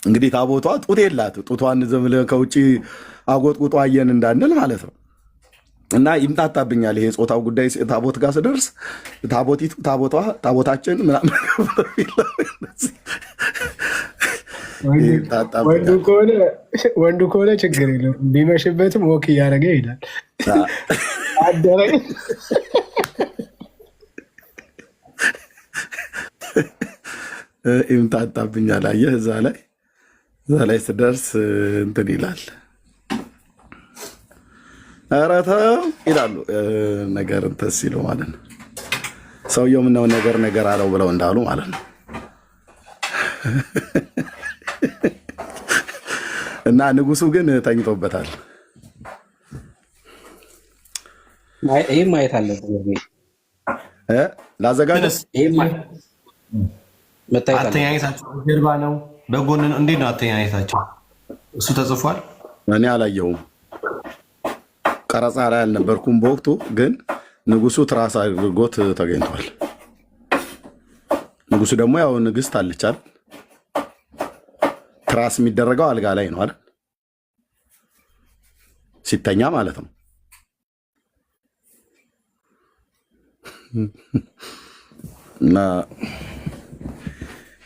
እንግዲህ ታቦቷ ጡት የላት ጡቷን ዝም ብለህ ከውጭ አጎጥቁጦ አየን እንዳንል ማለት ነው። እና ይምታታብኛል ይሄ ጾታው ጉዳይ ታቦት ጋር ስደርስ ታቦቲቱ ታቦታችን ምናምን ወንዱ ከሆነ ችግር የለም ቢመሽበትም ወክ እያደረገ ይሄዳል። አደረገ ይምታታብኛል። አየህ እዛ ላይ ስደርስ እንትን ይላል። ኧረ ተው ይላሉ ነገር እንትን ሲሉ ማለት ነው። ሰውየው ምነው ነገር አለው ብለው እንዳሉ ማለት ነው። እና ንጉሱ ግን ተኝቶበታል። ይህም ማየት አለብን። ላዘጋጀው አተኛኘታቸው ጀርባ ነው በጎን ነው። እንዴት ነው አተኛኘታቸው? እሱ ተጽፏል። እኔ አላየውም፣ ቀረጻ ላይ አልነበርኩም በወቅቱ። ግን ንጉሱ ትራስ አድርጎት ተገኝቷል። ንጉሱ ደግሞ ያው ንግስት አለቻል። ትራስ የሚደረገው አልጋ ላይ ነው አይደል? ሲተኛ ማለት ነው። እና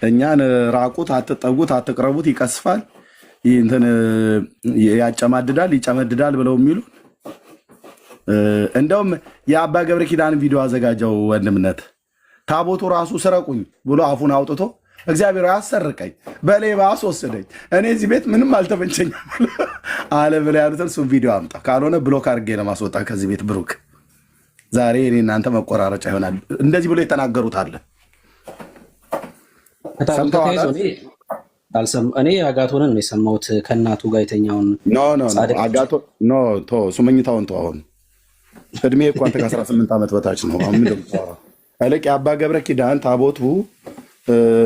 እኛን ራቁት፣ አትጠጉት፣ አትቅረቡት፣ ይቀስፋል፣ እንትን ያጨማድዳል፣ ይጨመድዳል ብለው የሚሉ እንደውም የአባ ገብረ ኪዳን ቪዲዮ አዘጋጀው ወንድምነት ታቦቱ ራሱ ስረቁኝ ብሎ አፉን አውጥቶ እግዚአብሔር ያሰርቀኝ በሌባ አስወሰደኝ እኔ እዚህ ቤት ምንም አልተመቸኝም አለ ብለ ያሉትን እሱን ቪዲዮ አምጣ፣ ካልሆነ ብሎክ አድርጌ ለማስወጣ ከዚህ ቤት ብሩክ። ዛሬ እኔ እናንተ መቆራረጫ ይሆናል። እንደዚህ ብሎ የተናገሩት አለ። እኔ አጋቶንን ነው የሰማሁት ከእናቱ ጋር የተኛውን። ሱመኝታውን ተው። አሁን እድሜ እኮ አንተ ከ18 ዓመት በታች ነው። አሁን ምንድን ነው አለቅ የአባ ገብረ ኪዳን ታቦቱ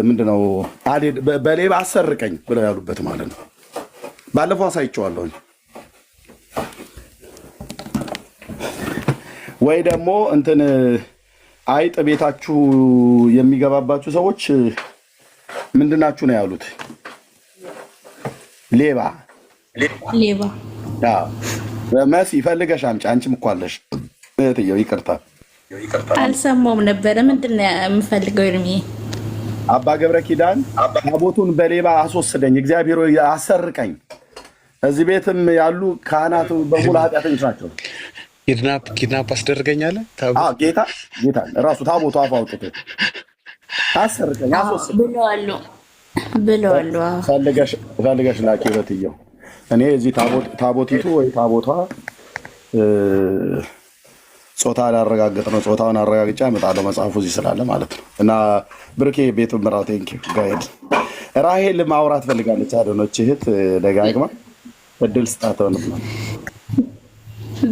ምንድነው በሌባ አሰርቀኝ ብለው ያሉበት ማለት ነው። ባለፈው አሳይቼዋለሁ። ወይ ደግሞ እንትን አይጥ ቤታችሁ የሚገባባችሁ ሰዎች ምንድናችሁ ነው ያሉት? ሌባ መሲ ፈልገሽ አምጪ። አንቺም እኮ አለሽ እህትየው። ይቅርታ አልሰማሁም ነበረ። ምንድን ነው የምፈልገው? እርሚ አባ ገብረ ኪዳን ታቦቱን በሌባ አስወሰደኝ፣ እግዚአብሔር አሰርቀኝ። እዚህ ቤትም ያሉ ካህናቱ በሙሉ ኃጢአተኞች ናቸው። ኪድናፕ አስደርገኛለ ጌታ ራሱ ታቦቱ አፍ አውጥቶ አሰርቀኝ አስወሰደኝ ብለዋል። ፈልገሽ ላኪ እህትየው። እኔ እዚህ ታቦቲቱ ወይ ታቦቷ ጾታ ላረጋግጥ ነው። ጾታውን አረጋግጫ እመጣለሁ። መጽሐፉ እዚህ ስላለ ማለት ነው። እና ብርኬ ቤቱን ምራው። ቴንኪው ጋይድ። ራሄል ማውራት ፈልጋለች። አደኖች እህት ደጋግማ እድል ስጣት ነው።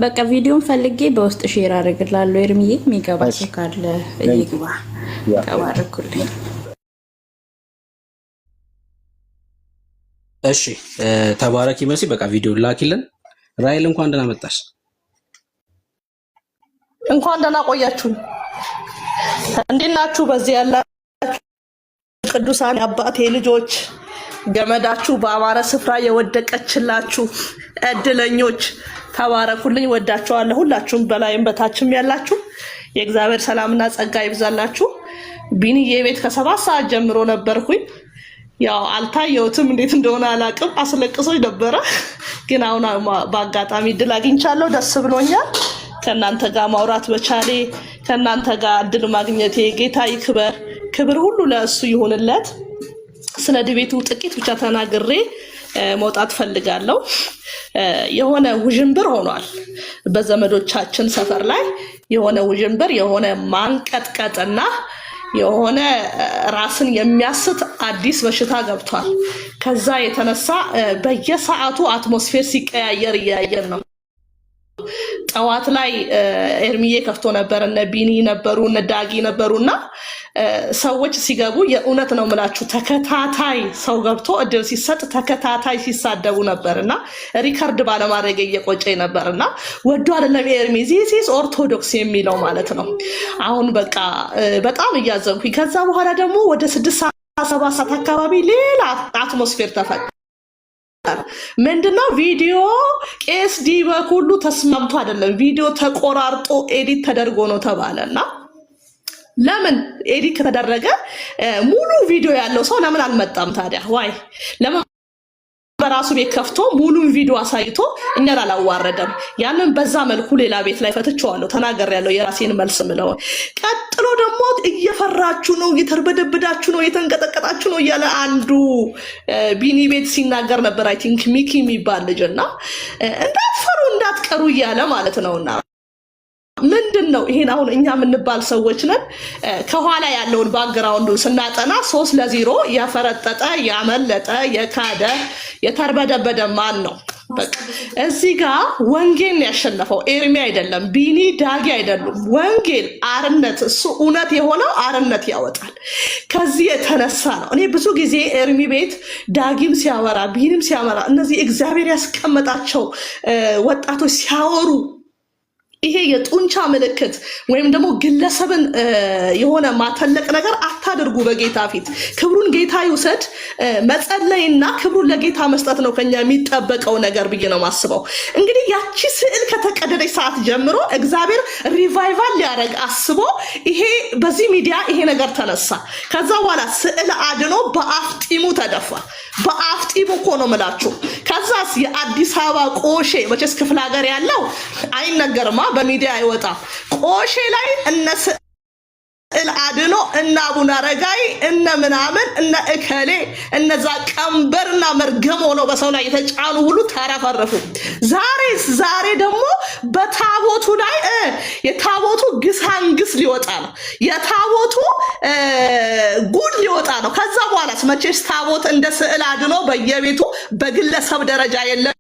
በቃ ቪዲዮን ፈልጌ በውስጥ ሼር አደርግላለሁ። ኤርሚዬ የሚገባ ሰው ካለ ይግባ። ተባረኩልኝ። እሺ ተባረኪ መሲ። በቃ ቪዲዮ ላኪልን። ራይል እንኳን ደህና መጣሽ። እንኳን ደህና ቆያችሁኝ። እንዴት ናችሁ? በዚህ ያላችሁ ቅዱሳን አባቴ ልጆች፣ ገመዳችሁ በአማረ ስፍራ የወደቀችላችሁ እድለኞች ተባረኩልኝ። ወዳችኋለሁ። ሁላችሁም በላይም በታችም ያላችሁ የእግዚአብሔር ሰላምና ጸጋ ይብዛላችሁ። ቢኒዬ ቤት ከ7 ሰዓት ጀምሮ ነበርኩኝ። ያው አልታየሁትም፣ እንዴት እንደሆነ አላውቅም። አስለቅሶኝ ነበረ፣ ግን አሁን በአጋጣሚ እድል አግኝቻለሁ። ደስ ብሎኛል። ከእናንተ ጋር ማውራት በቻሌ ከእናንተ ጋር እድል ማግኘቴ ጌታ ይክበር፣ ክብር ሁሉ ለእሱ ይሁንለት። ስለ ድቤቱ ጥቂት ብቻ ተናግሬ መውጣት ፈልጋለሁ። የሆነ ውዥንብር ሆኗል በዘመዶቻችን ሰፈር ላይ። የሆነ ውዥንብር፣ የሆነ ማንቀጥቀጥና የሆነ ራስን የሚያስት አዲስ በሽታ ገብቷል። ከዛ የተነሳ በየሰዓቱ አትሞስፌር ሲቀያየር እያየን ነው። ጠዋት ላይ ኤርሚዬ ከፍቶ ነበር፣ እነ ቢኒ ነበሩ፣ እነ ዳጊ ነበሩና ሰዎች ሲገቡ የእውነት ነው የምላችሁ ተከታታይ ሰው ገብቶ እድል ሲሰጥ ተከታታይ ሲሳደቡ ነበርና ሪከርድ ባለማድረግ እየቆጨኝ ነበርና ወዶ አይደለም ኤርሚ ዚስ ኦርቶዶክስ የሚለው ማለት ነው። አሁን በቃ በጣም እያዘንኩኝ ከዛ በኋላ ደግሞ ወደ 6 7 ሰዓት አካባቢ ሌላ አትሞስፌር ተፈጠረ። ምንድነው ቪዲዮ ቄስ ዲበኩሉ ተስማምቶ አይደለም ቪዲዮ ተቆራርጦ ኤዲት ተደርጎ ነው ተባለና ለምን ኤዲት ከተደረገ ሙሉ ቪዲዮ ያለው ሰው ለምን አልመጣም ታዲያ? ዋይ ለምን በራሱ ቤት ከፍቶ ሙሉን ቪዲዮ አሳይቶ እኛን አላዋረደም? ያንን በዛ መልኩ ሌላ ቤት ላይ ፈትቼዋለሁ፣ ተናግሬያለሁ የራሴን መልስ ምለው። ቀጥሎ ደግሞ እየፈራችሁ ነው፣ እየተርበደብዳችሁ ነው፣ እየተንቀጠቀጣችሁ ነው እያለ አንዱ ቢኒ ቤት ሲናገር ነበር። አይ ቲንክ ሚኪ የሚባል ልጅና እንዳትፈሩ እንዳትቀሩ እያለ ማለት ነውና ምንድነው ይሄን አሁን እኛ የምንባል ሰዎች ነን። ከኋላ ያለውን ባክግራውንዱን ስናጠና 3-0 ያፈረጠጠ ያመለጠ የካደ የተርበደበደ ማን ነው? በቃ እዚህ ጋር ወንጌል ያሸነፈው ኤርሚ አይደለም፣ ቢኒ ዳጊ አይደሉም። ወንጌል አርነት፣ እሱ እውነት የሆነው አርነት ያወጣል። ከዚህ የተነሳ ነው እኔ ብዙ ጊዜ ኤርሚ ቤት ዳጊም ሲያወራ ቢኒም ሲያወራ እነዚህ እግዚአብሔር ያስቀመጣቸው ወጣቶች ሲያወሩ ይሄ የጡንቻ ምልክት ወይም ደግሞ ግለሰብን የሆነ ማተለቅ ነገር አታድርጉ። በጌታ ፊት ክብሩን ጌታ ይውሰድ። መጸለይና ክብሩን ለጌታ መስጠት ነው ከኛ የሚጠበቀው ነገር ብዬ ነው ማስበው። እንግዲህ ያቺ ስዕል ከተቀደደች ሰዓት ጀምሮ እግዚአብሔር ሪቫይቫል ሊያደርግ አስቦ ይሄ በዚህ ሚዲያ ይሄ ነገር ተነሳ። ከዛ በኋላ ስዕል አድኖ በአፍጢሙ ተደፋ። በአፍጢሙ እኮ ነው የምላችሁ። ከዛስ የአዲስ አበባ ቆሼ መቼስ ክፍለ ሀገር ያለው አይነገርማ በሚዲያ አይወጣ። ቆሼ ላይ እነ ስዕል አድኖ እነ አቡነ አረጋይ እነ ምናምን እነ እከሌ እነዛ ቀንበርና መርገም ሆነው በሰው ላይ የተጫኑ ሁሉ ተረፈረፉ። ዛሬ ደግሞ በታቦቱ ላይ የታቦቱ ግሳንግስ ሊወጣ ነው። የታቦቱ ጉድ ሊወጣ ነው። ከዛ በኋላስ መቼስ ታቦት እንደ ስዕል አድኖ በየቤቱ በግለሰብ ደረጃ የለም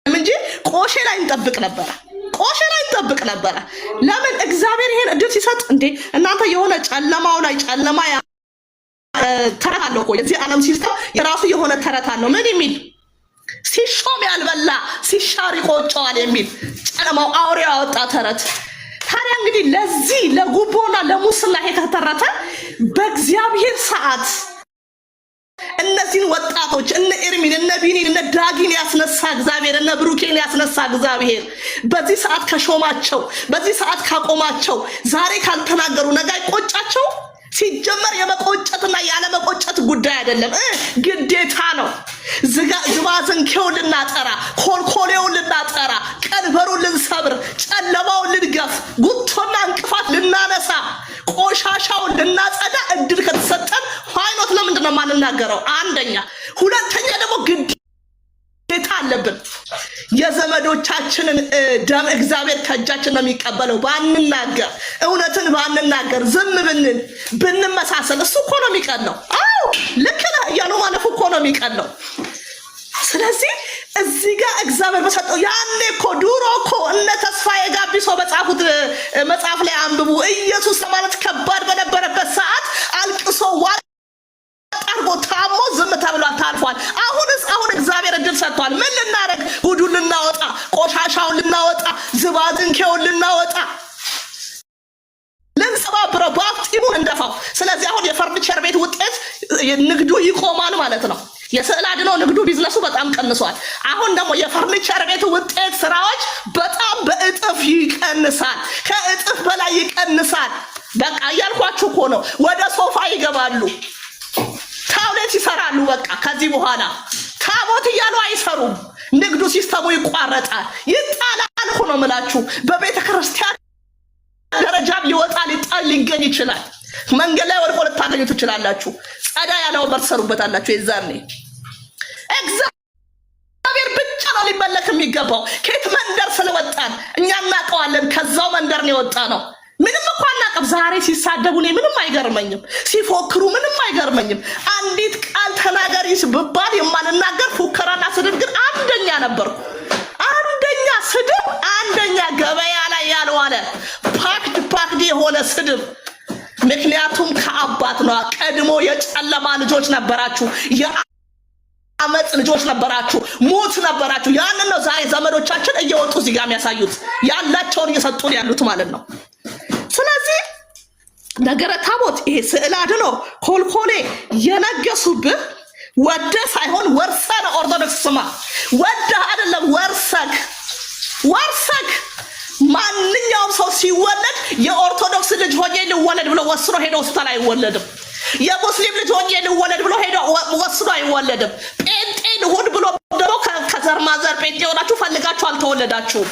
እንጂ ቆሼ ላይ እንጠብቅ ነበር። ቆሼ ላይ እንጠብቅ ነበር። ለምን እግዚአብሔር ይሄን እድል ሲሰጥ እንዴ እናንተ የሆነ ጨለማው ላይ ጨለማ ተረት አለው እኮ የዚህ ዓለም ሲስተም የራሱ የሆነ ተረት አለው። ምን የሚል ሲሾም ያልበላ ሲሻር ይቆጨዋል የሚል ጨለማው አውሬ ያወጣ ተረት። ታዲያ እንግዲህ ለዚህ ለጉቦና ለሙስና የተተረተ በእግዚአብሔር ሰዓት እነዚህን ወጣቶች እነ ኤርሚን እነ ቢኒን እነ ዳጊን ያስነሳ እግዚአብሔር፣ እነ ብሩኬን ያስነሳ እግዚአብሔር በዚህ ሰዓት ከሾማቸው በዚህ ሰዓት ካቆማቸው ዛሬ ካልተናገሩ ነገ አይቆጫቸው። ሲጀመር የመቆጨትና ያለ መቆጨት ጉዳይ አይደለም፣ ግዴታ ነው። ዝባዝንኬውን ልናጠራ፣ ኮልኮሌውን ልናጠራ፣ ቀንበሩን ልንሰብር፣ ጨለማውን ልንገፍ፣ ጉቶና እንቅፋት ልናነሳ፣ ቆሻሻውን ልናጸዳ እድል ከተሰጠን ሃይኖት ለምንድን ነው የማንናገረው? አንደኛ። ሁለተኛ ደግሞ ግዴታ አለብን። የዘመዶቻችንን ደም እግዚአብሔር ከእጃችን ነው የሚቀበለው። ባንናገር፣ እውነትን ባንናገር፣ ዝም ብንል ብንመሳሰል እሱ እኮ ነው የሚቀለው። አዎ ልክ ነህ እያሉ ማለፉ እኮ ነው የሚቀለው። ስለዚህ እዚህ ጋር እግዚአብሔር በሰጠው ያኔ እኮ ድሮ እኮ እነ ተስፋዬ ጋቢሶ በጻፉት መጽሐፍ ላይ አንብቡ። ኢየሱስ ማለት ከባድ በነበረበት ሰዓት አልቅሶ አርጎ ታሞ ዝም ተብሎ ታልፏል። አሁን እግዚአብሔር እድል ሰጥቷል። ምን ልናረግ? ጉዱን ልናወጣ፣ ቆሻሻውን ልናወጣ፣ ዝባዝንኬውን ልናወጣ፣ ልንሰባብረው፣ በአፍጢሙን እንደፋው። ስለዚህ አሁን የፈርኒቸር ቤት ውጤት ንግዱ ይቆማል ማለት ነው። የስዕል አድኖ ንግዱ ቢዝነሱ በጣም ቀንሷል። አሁን ደግሞ የፈርኒቸር ቤት ውጤት ስራዎች በጣም በእጥፍ ይቀንሳል፣ ከእጥፍ በላይ ይቀንሳል። በቃ እያልኳችሁ እኮ ነው። ወደ ሶፋ ይገባሉ፣ ታብሌት ይሰራሉ። በቃ ከዚህ በኋላ ታቦት እያሉ አይሰሩም። ንግዱ ሲስተሙ ይቋረጣል፣ ይጣላል እኮ ነው የምላችሁ። በቤተ ክርስቲያን ደረጃም ሊወጣ ሊጣል ሊገኝ ይችላል። መንገድ ላይ ወድቆ ልታገኙ ትችላላችሁ። ጸዳ ያለው በር ትሰሩበታላችሁ። የዛኔ እግዚአብሔር ብቻ ነው ሊመለክ የሚገባው። ከየት መንደር ስለወጣን እኛ እናውቀዋለን። ከዛው መንደር ነው የወጣ ነው። ምንም እኮ አናውቅም። ዛሬ ሲሳደቡ እኔ ምንም አይገርመኝም፣ ሲፎክሩ ምንም አይገርመኝም። አንዲት ቃል ተናገሪ ብባል የማልናገር ፉከራና ስድብ ግን አንደኛ ነበርኩ። አንደኛ ስድብ፣ አንደኛ ገበያ ላይ ያልዋለ ፓክድ የሆነ ስድብ። ምክንያቱም ከአባት ነው። ቀድሞ የጨለማ ልጆች ነበራችሁ፣ የአመፅ ልጆች ነበራችሁ፣ ሙት ነበራችሁ። ያንን ነው ዛሬ ዘመዶቻችን እየወጡ እዚህ ጋር የሚያሳዩት፣ ያላቸውን እየሰጡን ያሉት ማለት ነው። ስለዚህ ነገረ ታቦት ይሄ ስዕል አድኖ ኮልኮሌ የነገሱብህ ወደ ሳይሆን ወርሰህ ኦርቶዶክስ ስማ፣ ወደ አይደለም ወርሰክ ማንኛውም ሰው ሲወለድ የኦርቶዶክስ ልጅ ሆኜ ልወለድ ብሎ ወስኖ ሄዶ ሆስፒታል አይወለድም። የሙስሊም ልጅ ሆኜ ልወለድ ብሎ ሄዶ ወስኖ አይወለድም። ጴንጤ ልሁን ብሎ ደግሞ ከዘር ማንዘር ጴንጤ ሆናችሁ ፈልጋችሁ አልተወለዳችሁም።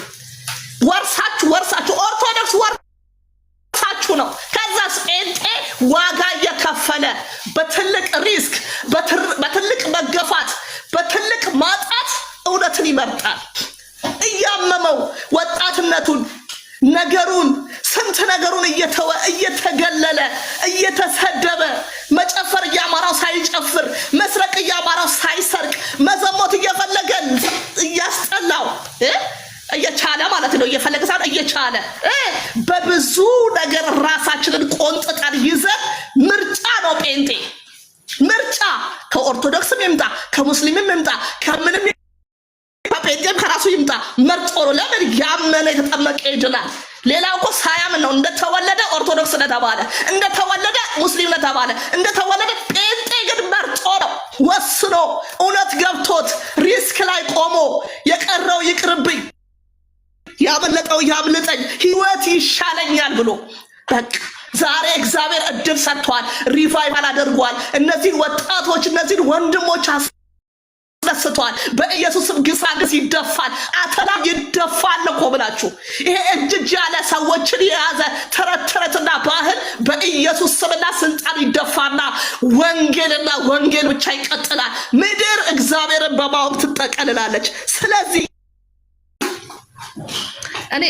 ወርሳችሁ ኦርቶዶክስ ወርሳችሁ ነው። ከዛስ ጴንጤ ዋጋ እየከፈለ በትልቅ ሪስክ በትልቅ መገፋት በትልቅ ማጣት እውነትን ይመርጣል። እያመመው ወጣትነቱን ነገሩን ስንት ነገሩን እየተወ እየተገለለ እየተሰደበ መጨፈር እያማራው ሳይጨፍር መስረቅ እያማራው ሳይሰርቅ መዘሞት እየፈለገ እያስጠላው እየቻለ ማለት ነው። እየፈለገ ሳይሆን እየቻለ በብዙ ነገር ራሳችንን ቆንጥጠን ይዘን ምርጫ ነው ጴንጤ ምርጫ። ከኦርቶዶክስም ይምጣ ከሙስሊምም ይምጣ ከምንም ጴንጤም ከራሱ ይምጣ መርጦ ነው። ለምን ያመነ የተጠመቀ ይድናል። ሌላው እኮ ሳያምን ነው እንደተወለደ ኦርቶዶክስ እንደተባለ እንደተወለደ ሙስሊም እንደተባለ እንደተወለደ። ጴንጤ ግን መርጦ ነው ወስኖ እውነት ገብቶት ሪስክ ላይ ቆሞ የቀረው ይቅርብኝ ያመለጠው ያምልጠኝ ህይወት ይሻለኛል ብሎ በቃ ዛሬ እግዚአብሔር እድል ሰጥቷል። ሪቫይቫል አድርጓል። እነዚህን ወጣቶች እነዚህን ወንድሞች አስደስቷል። በኢየሱስም ግሳግስ ይደፋል፣ አተላ ይደፋል እኮ ብላችሁ ይሄ እጅ ያለ ሰዎችን የያዘ ተረትና ባህል በኢየሱስ ስምና ስልጣን ይደፋና ወንጌልና ወንጌል ብቻ ይቀጥላል። ምድር እግዚአብሔርን በማወቅ ትጠቀልላለች። ስለዚህ እኔ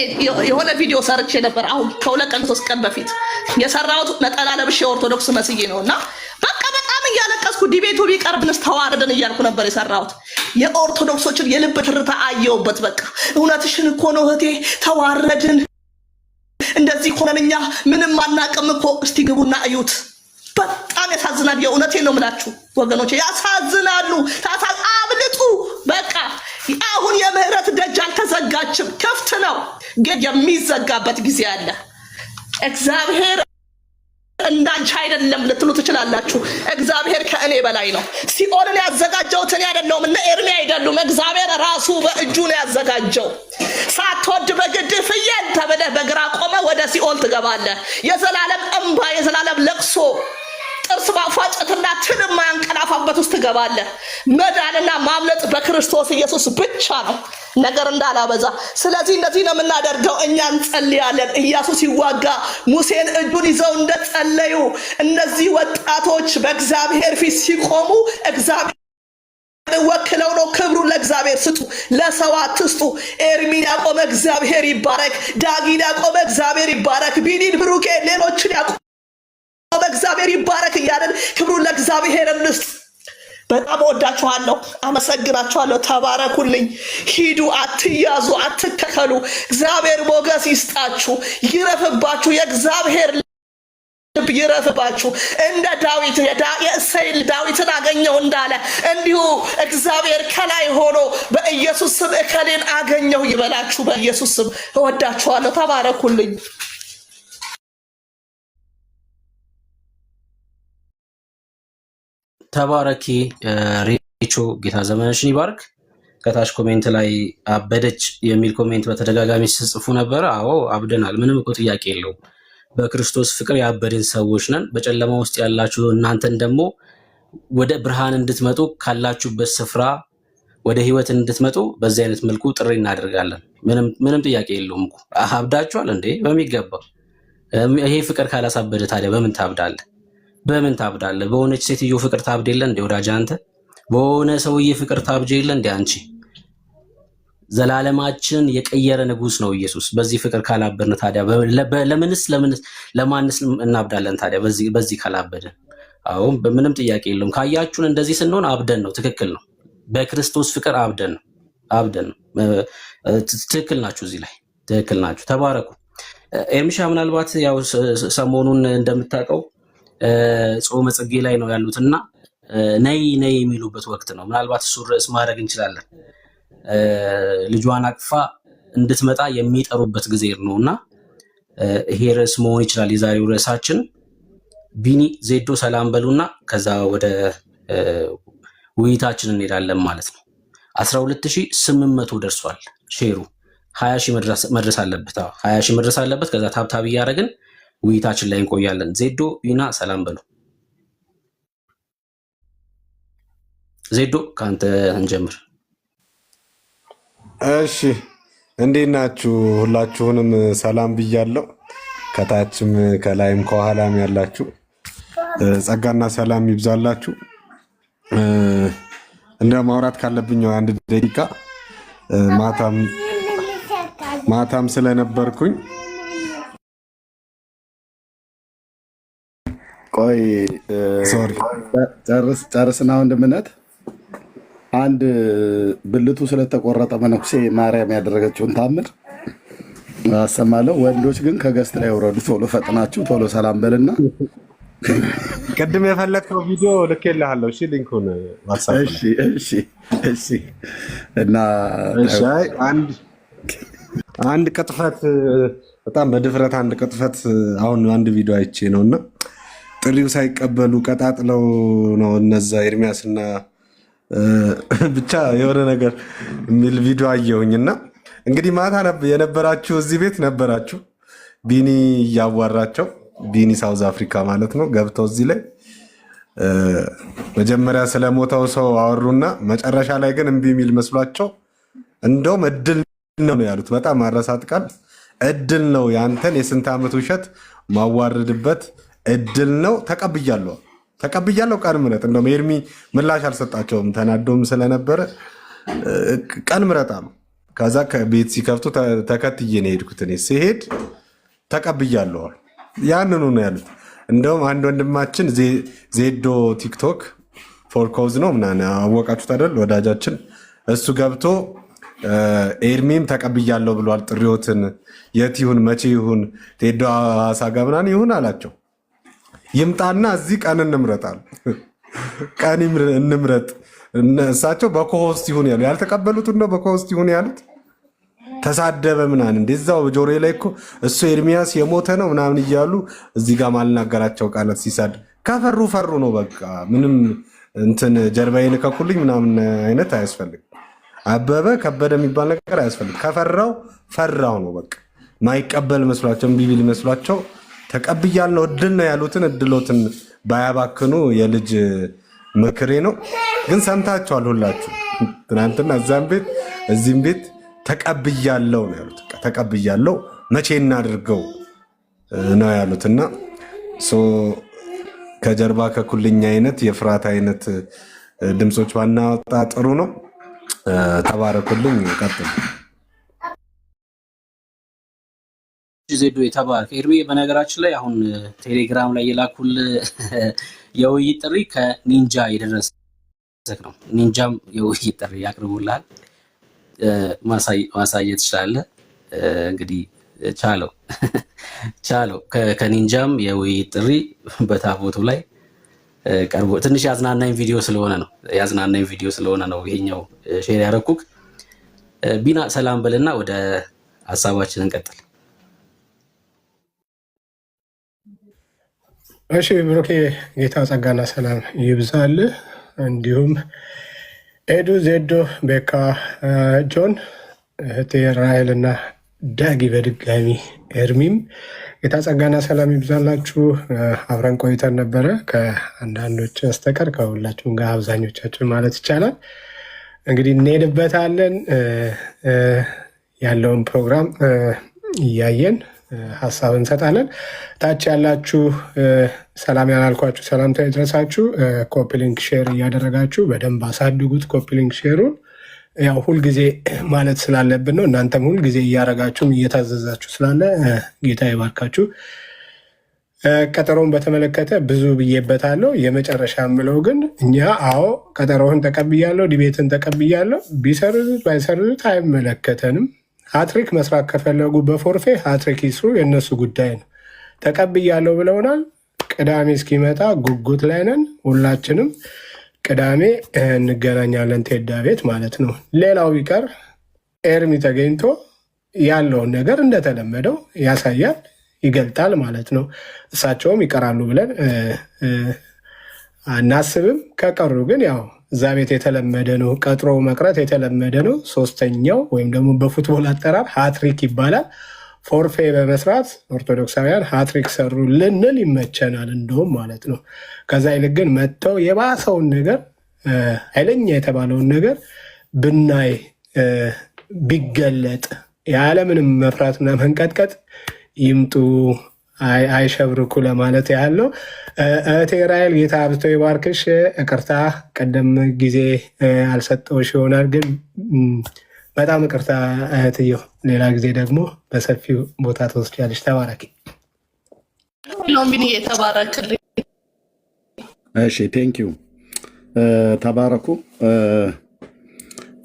የሆነ ቪዲዮ ሰርቼ ነበር አሁን ከሁለት ቀን 3 ቀን በፊት የሰራሁት ነጠላ ለብሼ ኦርቶዶክስ መስዬ ነውና በቃ በጣም እያለቀስኩ ዲቤቱ ቢቀርብንስ ተዋረደን እያልኩ ነበር የሰራሁት። የኦርቶዶክሶችን የልብ ትርታ አየሁበት። በቃ እውነትሽን እኮ ነው እህቴ፣ ተዋረድን፣ እንደዚህ ሆነን እኛ ምንም አናቅም እኮ። እስቲ ግቡና እዩት። በጣም ያሳዝናል። የእውነቴን ነው የምላችሁ ወገኖቼ፣ ያሳዝናሉ። አብልጡ በቃ። አሁን የምህረት ደጅ አልተዘጋችም፣ ክፍት ነው። ግን የሚዘጋበት ጊዜ አለ። እግዚአብሔር እንዳንቺ አይደለም ልትሉ ትችላላችሁ። እግዚአብሔር ከእኔ በላይ ነው። ሲኦልን ያዘጋጀሁት እኔ አይደለሁም፣ እነ ኤርምያ አይደሉም። እግዚአብሔር ራሱ በእጁ ነው ያዘጋጀው። ሳትወድ በግድ ፍየል ተብለህ በግራ ቆመ ወደ ሲኦል ትገባለህ። የዘላለም እንባ የዘላለም ለቅሶ ጥርስ ማፋጨትና ትል የማያንቀላፋበት ውስጥ ትገባለህ። መዳንና ማምለጥ በክርስቶስ ኢየሱስ ብቻ ነው፣ ነገር እንዳላበዛ። ስለዚህ እንደዚህ ነው የምናደርገው። እኛ እንጸልያለን። ኢያሱ ሲዋጋ ሙሴን እጁን ይዘው እንደጸለዩ እነዚህ ወጣቶች በእግዚአብሔር ፊት ሲቆሙ እግዚአብሔር ወክለው ነው። ክብሩን ለእግዚአብሔር ስጡ፣ ለሰው አትስጡ። ኤርሚን ያቆመ እግዚአብሔር ይባረክ። ዳጊን ያቆመ እግዚአብሔር ይባረክ። ቢኒን፣ ብሩኬ፣ ሌሎችን ያቆመ እግዚአብሔር ይባረክ እያለን ክብሩን ለእግዚአብሔር እንስጥ። በጣም ወዳችኋለሁ፣ አመሰግናችኋለሁ። ተባረኩልኝ። ሂዱ፣ አትያዙ፣ አትከከሉ። እግዚአብሔር ሞገስ ይስጣችሁ፣ ይረፍባችሁ። የእግዚአብሔር ልብ ይረፍባችሁ። እንደ ዳዊት የእሴይ ዳዊትን አገኘው እንዳለ እንዲሁ እግዚአብሔር ከላይ ሆኖ በኢየሱስ ስም እከሌን አገኘው ይበላችሁ። በኢየሱስ ስም እወዳችኋለሁ። ተባረኩልኝ። ተባረኪ ሬቾ፣ ጌታ ዘመንሽን ይባርክ። ከታች ኮሜንት ላይ አበደች የሚል ኮሜንት በተደጋጋሚ ሲጽፉ ነበር። አዎ አብደናል፣ ምንም እኮ ጥያቄ የለውም። በክርስቶስ ፍቅር ያበድን ሰዎች ነን። በጨለማ ውስጥ ያላችሁ እናንተን ደግሞ ወደ ብርሃን እንድትመጡ ካላችሁበት ስፍራ ወደ ህይወት እንድትመጡ በዚህ አይነት መልኩ ጥሪ እናደርጋለን። ምንም ጥያቄ የለውም እኮ አብዳችኋል እንዴ? በሚገባ ይሄ ፍቅር ካላሳበደ ታዲያ በምን ታብዳለህ? በምን ታብዳለህ? በሆነች ሴትዮ ፍቅር ታብድ የለ እንዴ ወዳጅ? አንተ በሆነ ሰውዬ ፍቅር ታብጅ የለ እንዴ አንቺ? ዘላለማችን የቀየረ ንጉስ ነው ኢየሱስ። በዚህ ፍቅር ካላበድን ታዲያ ለማንስ እናብዳለን ታዲያ በዚህ ካላበድን? አዎ ምንም ጥያቄ የለውም። ካያችሁን እንደዚህ ስንሆን አብደን ነው። ትክክል ነው። በክርስቶስ ፍቅር አብደን ነው። ትክክል ናችሁ። እዚህ ላይ ትክክል ናችሁ። ተባረኩ። ኤርሚሻ ምናልባት ያው ሰሞኑን እንደምታውቀው ጾመ ጽጌ ላይ ነው ያሉትና ነይ የሚሉበት ወቅት ነው። ምናልባት እሱ ርዕስ ማድረግ እንችላለን። ልጇን አቅፋ እንድትመጣ የሚጠሩበት ጊዜ ነውና ይሄ ርዕስ መሆን ይችላል የዛሬው ርዕሳችን። ቢኒ ዜዶ ሰላም በሉና ከዛ ወደ ውይይታችን እንሄዳለን ማለት ነው። 12800 ደርሷል ሼሩ። 20 ሺህ መድረስ አለበት። 20 ሺህ መድረስ አለበት። ከዛ ታብታብ እያደረግን ውይይታችን ላይ እንቆያለን። ዜዶ ቢና ሰላም በሉ። ዜዶ ከአንተ እንጀምር። እሺ እንዴት ናችሁ? ሁላችሁንም ሰላም ብያለሁ። ከታችም ከላይም ከኋላም ያላችሁ ጸጋና ሰላም ይብዛላችሁ። እንደ ማውራት ካለብኝ አንድ ደቂቃ ማታም ስለነበርኩኝ ቆይ ጨርስና ወንድምነት አንድ ብልቱ ስለተቆረጠ መነኩሴ ማርያም ያደረገችውን ታምር አሰማለሁ። ወንዶች ግን ከገስት ላይ ወረዱ። ቶሎ ፈጥናችሁ ቶሎ ሰላም በልና ቅድም የፈለግከው ቪዲዮ ልኬልሃለሁ። እሺ ሊንኩን ዋትስአፕ ላይ። እሺ እና አንድ ቅጥፈት በጣም በድፍረት አንድ ቅጥፈት አሁን አንድ ቪዲዮ አይቼ ነው እና ጥሪው ሳይቀበሉ ቀጣጥለው ነው እነዛ ኤርሚያስና ብቻ የሆነ ነገር የሚል ቪዲዮ አየሁኝ እና እንግዲህ ማታ የነበራችሁ እዚህ ቤት ነበራችሁ። ቢኒ እያዋራቸው ቢኒ ሳውዝ አፍሪካ ማለት ነው ገብተው እዚህ ላይ መጀመሪያ ስለሞተው ሰው አወሩና መጨረሻ ላይ ግን እምቢ የሚል መስሏቸው እንደውም እድል ነው ያሉት። በጣም አረሳት ቃል እድል ነው ያንተን የስንት ዓመት ውሸት ማዋረድበት እድል ነው። ተቀብያለሁ ቀን ምረጥ። እንደውም ኤርሚ ምላሽ አልሰጣቸውም ተናዶም ስለነበረ ቀን ምረጥ አሉ። ከዛ ከቤት ሲከፍቱ ተከትዬ ነው የሄድኩት። እኔ ሲሄድ ተቀብያለሁ ያንኑ ነው ያሉት። እንደውም አንድ ወንድማችን ዜዶ ቲክቶክ ፎርኮዝ ነው ምናምን አወቃችሁት አይደል? ወዳጃችን እሱ ገብቶ ኤርሚም ተቀብያለሁ ብሏል። ጥሪዎትን የት ይሁን መቼ ይሁን ቴዶ ሀሳጋ ምናምን ይሁን አላቸው። ይምጣና እዚህ ቀን እንምረጣል። ቀን እንምረጥ። እሳቸው በኮሆስት ይሁን ያሉ ያልተቀበሉት ነው በኮሆስት ይሁን ያሉት። ተሳደበ ምናምን እንደዛው ጆሮዬ ላይ እኮ እሱ ኤርሚያስ የሞተ ነው ምናምን እያሉ እዚህ ጋር ማልናገራቸው ቃላት ሲሳድ ከፈሩ ፈሩ ነው በቃ። ምንም እንትን ጀርባዬን ከኩልኝ ምናምን አይነት አያስፈልግም። አበበ ከበደ የሚባል ነገር አያስፈልግም። ከፈራው ፈራው ነው በቃ። ማይቀበል መስሏቸው ቢቢል መስሏቸው ተቀብያለሁ እድል ነው ያሉትን እድሎትን ባያባክኑ የልጅ ምክሬ ነው። ግን ሰምታችኋል ሁላችሁ። ትናንትና እዛም ቤት እዚህም ቤት ተቀብያለሁ ነው ያሉት። ተቀብያለሁ መቼ እናድርገው ነው ያሉትና ከጀርባ ከኩልኛ አይነት የፍርሃት አይነት ድምፆች ባናወጣ ጥሩ ነው። ተባረኩልኝ። ቀጥሉ። ዜዶ የተባረክ ኤርሚ። በነገራችን ላይ አሁን ቴሌግራም ላይ የላኩል የውይይት ጥሪ ከኒንጃ የደረሰ ነው። ኒንጃም የውይይት ጥሪ ያቅርቡልሃል። ማሳየት ትችላለህ። እንግዲህ ቻለው ከኒንጃም የውይይት ጥሪ በታቦቱ ላይ ቀርቦ ትንሽ ያዝናናኝ ቪዲዮ ስለሆነ ነው ይሄኛው ሼር ያደረኩክ። ቢና ሰላም በልና ወደ ሀሳባችን እንቀጥል። እሺ ብሩኬ፣ ጌታ ጸጋና ሰላም ይብዛልህ። እንዲሁም ኤዱ፣ ዜዶ፣ ቤካ፣ ጆን፣ እህቴ ራሔል እና ዳጊ በድጋሚ ኤርሚም ጌታ ጸጋና ሰላም ይብዛላችሁ። አብረን ቆይተን ነበረ ከአንዳንዶች በስተቀር ከሁላችሁም ጋር አብዛኞቻችን ማለት ይቻላል። እንግዲህ እንሄድበታለን ያለውን ፕሮግራም እያየን ሀሳብ እንሰጣለን። ታች ያላችሁ ሰላም ያላልኳችሁ ሰላምታ ይድረሳችሁ። ኮፒሊንክ ሼር እያደረጋችሁ በደንብ አሳድጉት። ኮፒሊንክ ሼሩን ያው ሁልጊዜ ማለት ስላለብን ነው። እናንተም ሁልጊዜ እያረጋችሁም እየታዘዛችሁ ስላለ ጌታ ይባርካችሁ። ቀጠሮውን በተመለከተ ብዙ ብዬበታለሁ። የመጨረሻ የምለው ግን እኛ ቀጠሮውን ተቀብያለሁ፣ ዲቤትን ተቀብያለሁ። ቢሰርዙት ባይሰርዙት አይመለከተንም። ሀትሪክ መስራት ከፈለጉ በፎርፌ ሀትሪክ ይስሩ፣ የእነሱ ጉዳይ ነው። ተቀብያለሁ ብለውናል። ቅዳሜ እስኪመጣ ጉጉት ላይ ነን። ሁላችንም ቅዳሜ እንገናኛለን፣ ቴዳ ቤት ማለት ነው። ሌላው ቢቀር ኤርሚ ተገኝቶ ያለውን ነገር እንደተለመደው ያሳያል፣ ይገልጣል ማለት ነው። እሳቸውም ይቀራሉ ብለን አናስብም። ከቀሩ ግን ያው እዛ ቤት የተለመደ ነው፣ ቀጥሮ መቅረት የተለመደ ነው። ሶስተኛው ወይም ደግሞ በፉትቦል አጠራር ሃትሪክ ይባላል። ፎርፌ በመስራት ኦርቶዶክሳውያን ሃትሪክ ሰሩ ልንል ይመቸናል እንደውም ማለት ነው። ከዛ ይልቅ ግን መጥተው የባሰውን ነገር ኃይለኛ የተባለውን ነገር ብናይ ቢገለጥ ያለምንም መፍራትና መንቀጥቀጥ ይምጡ አይሸብርኩ ለማለት ያለው። እህቴ ራሔል ጌታ አብዝቶ ይባርክሽ። ይቅርታ ቀደም ጊዜ አልሰጠውሽ ይሆናል፣ ግን በጣም ይቅርታ እህትየው። ሌላ ጊዜ ደግሞ በሰፊው ቦታ ተወስጃለሽ። ተባረኪ። ሎሚኒ የተባረክልኝ። እሺ ቴንኪዩ። ተባረኩ።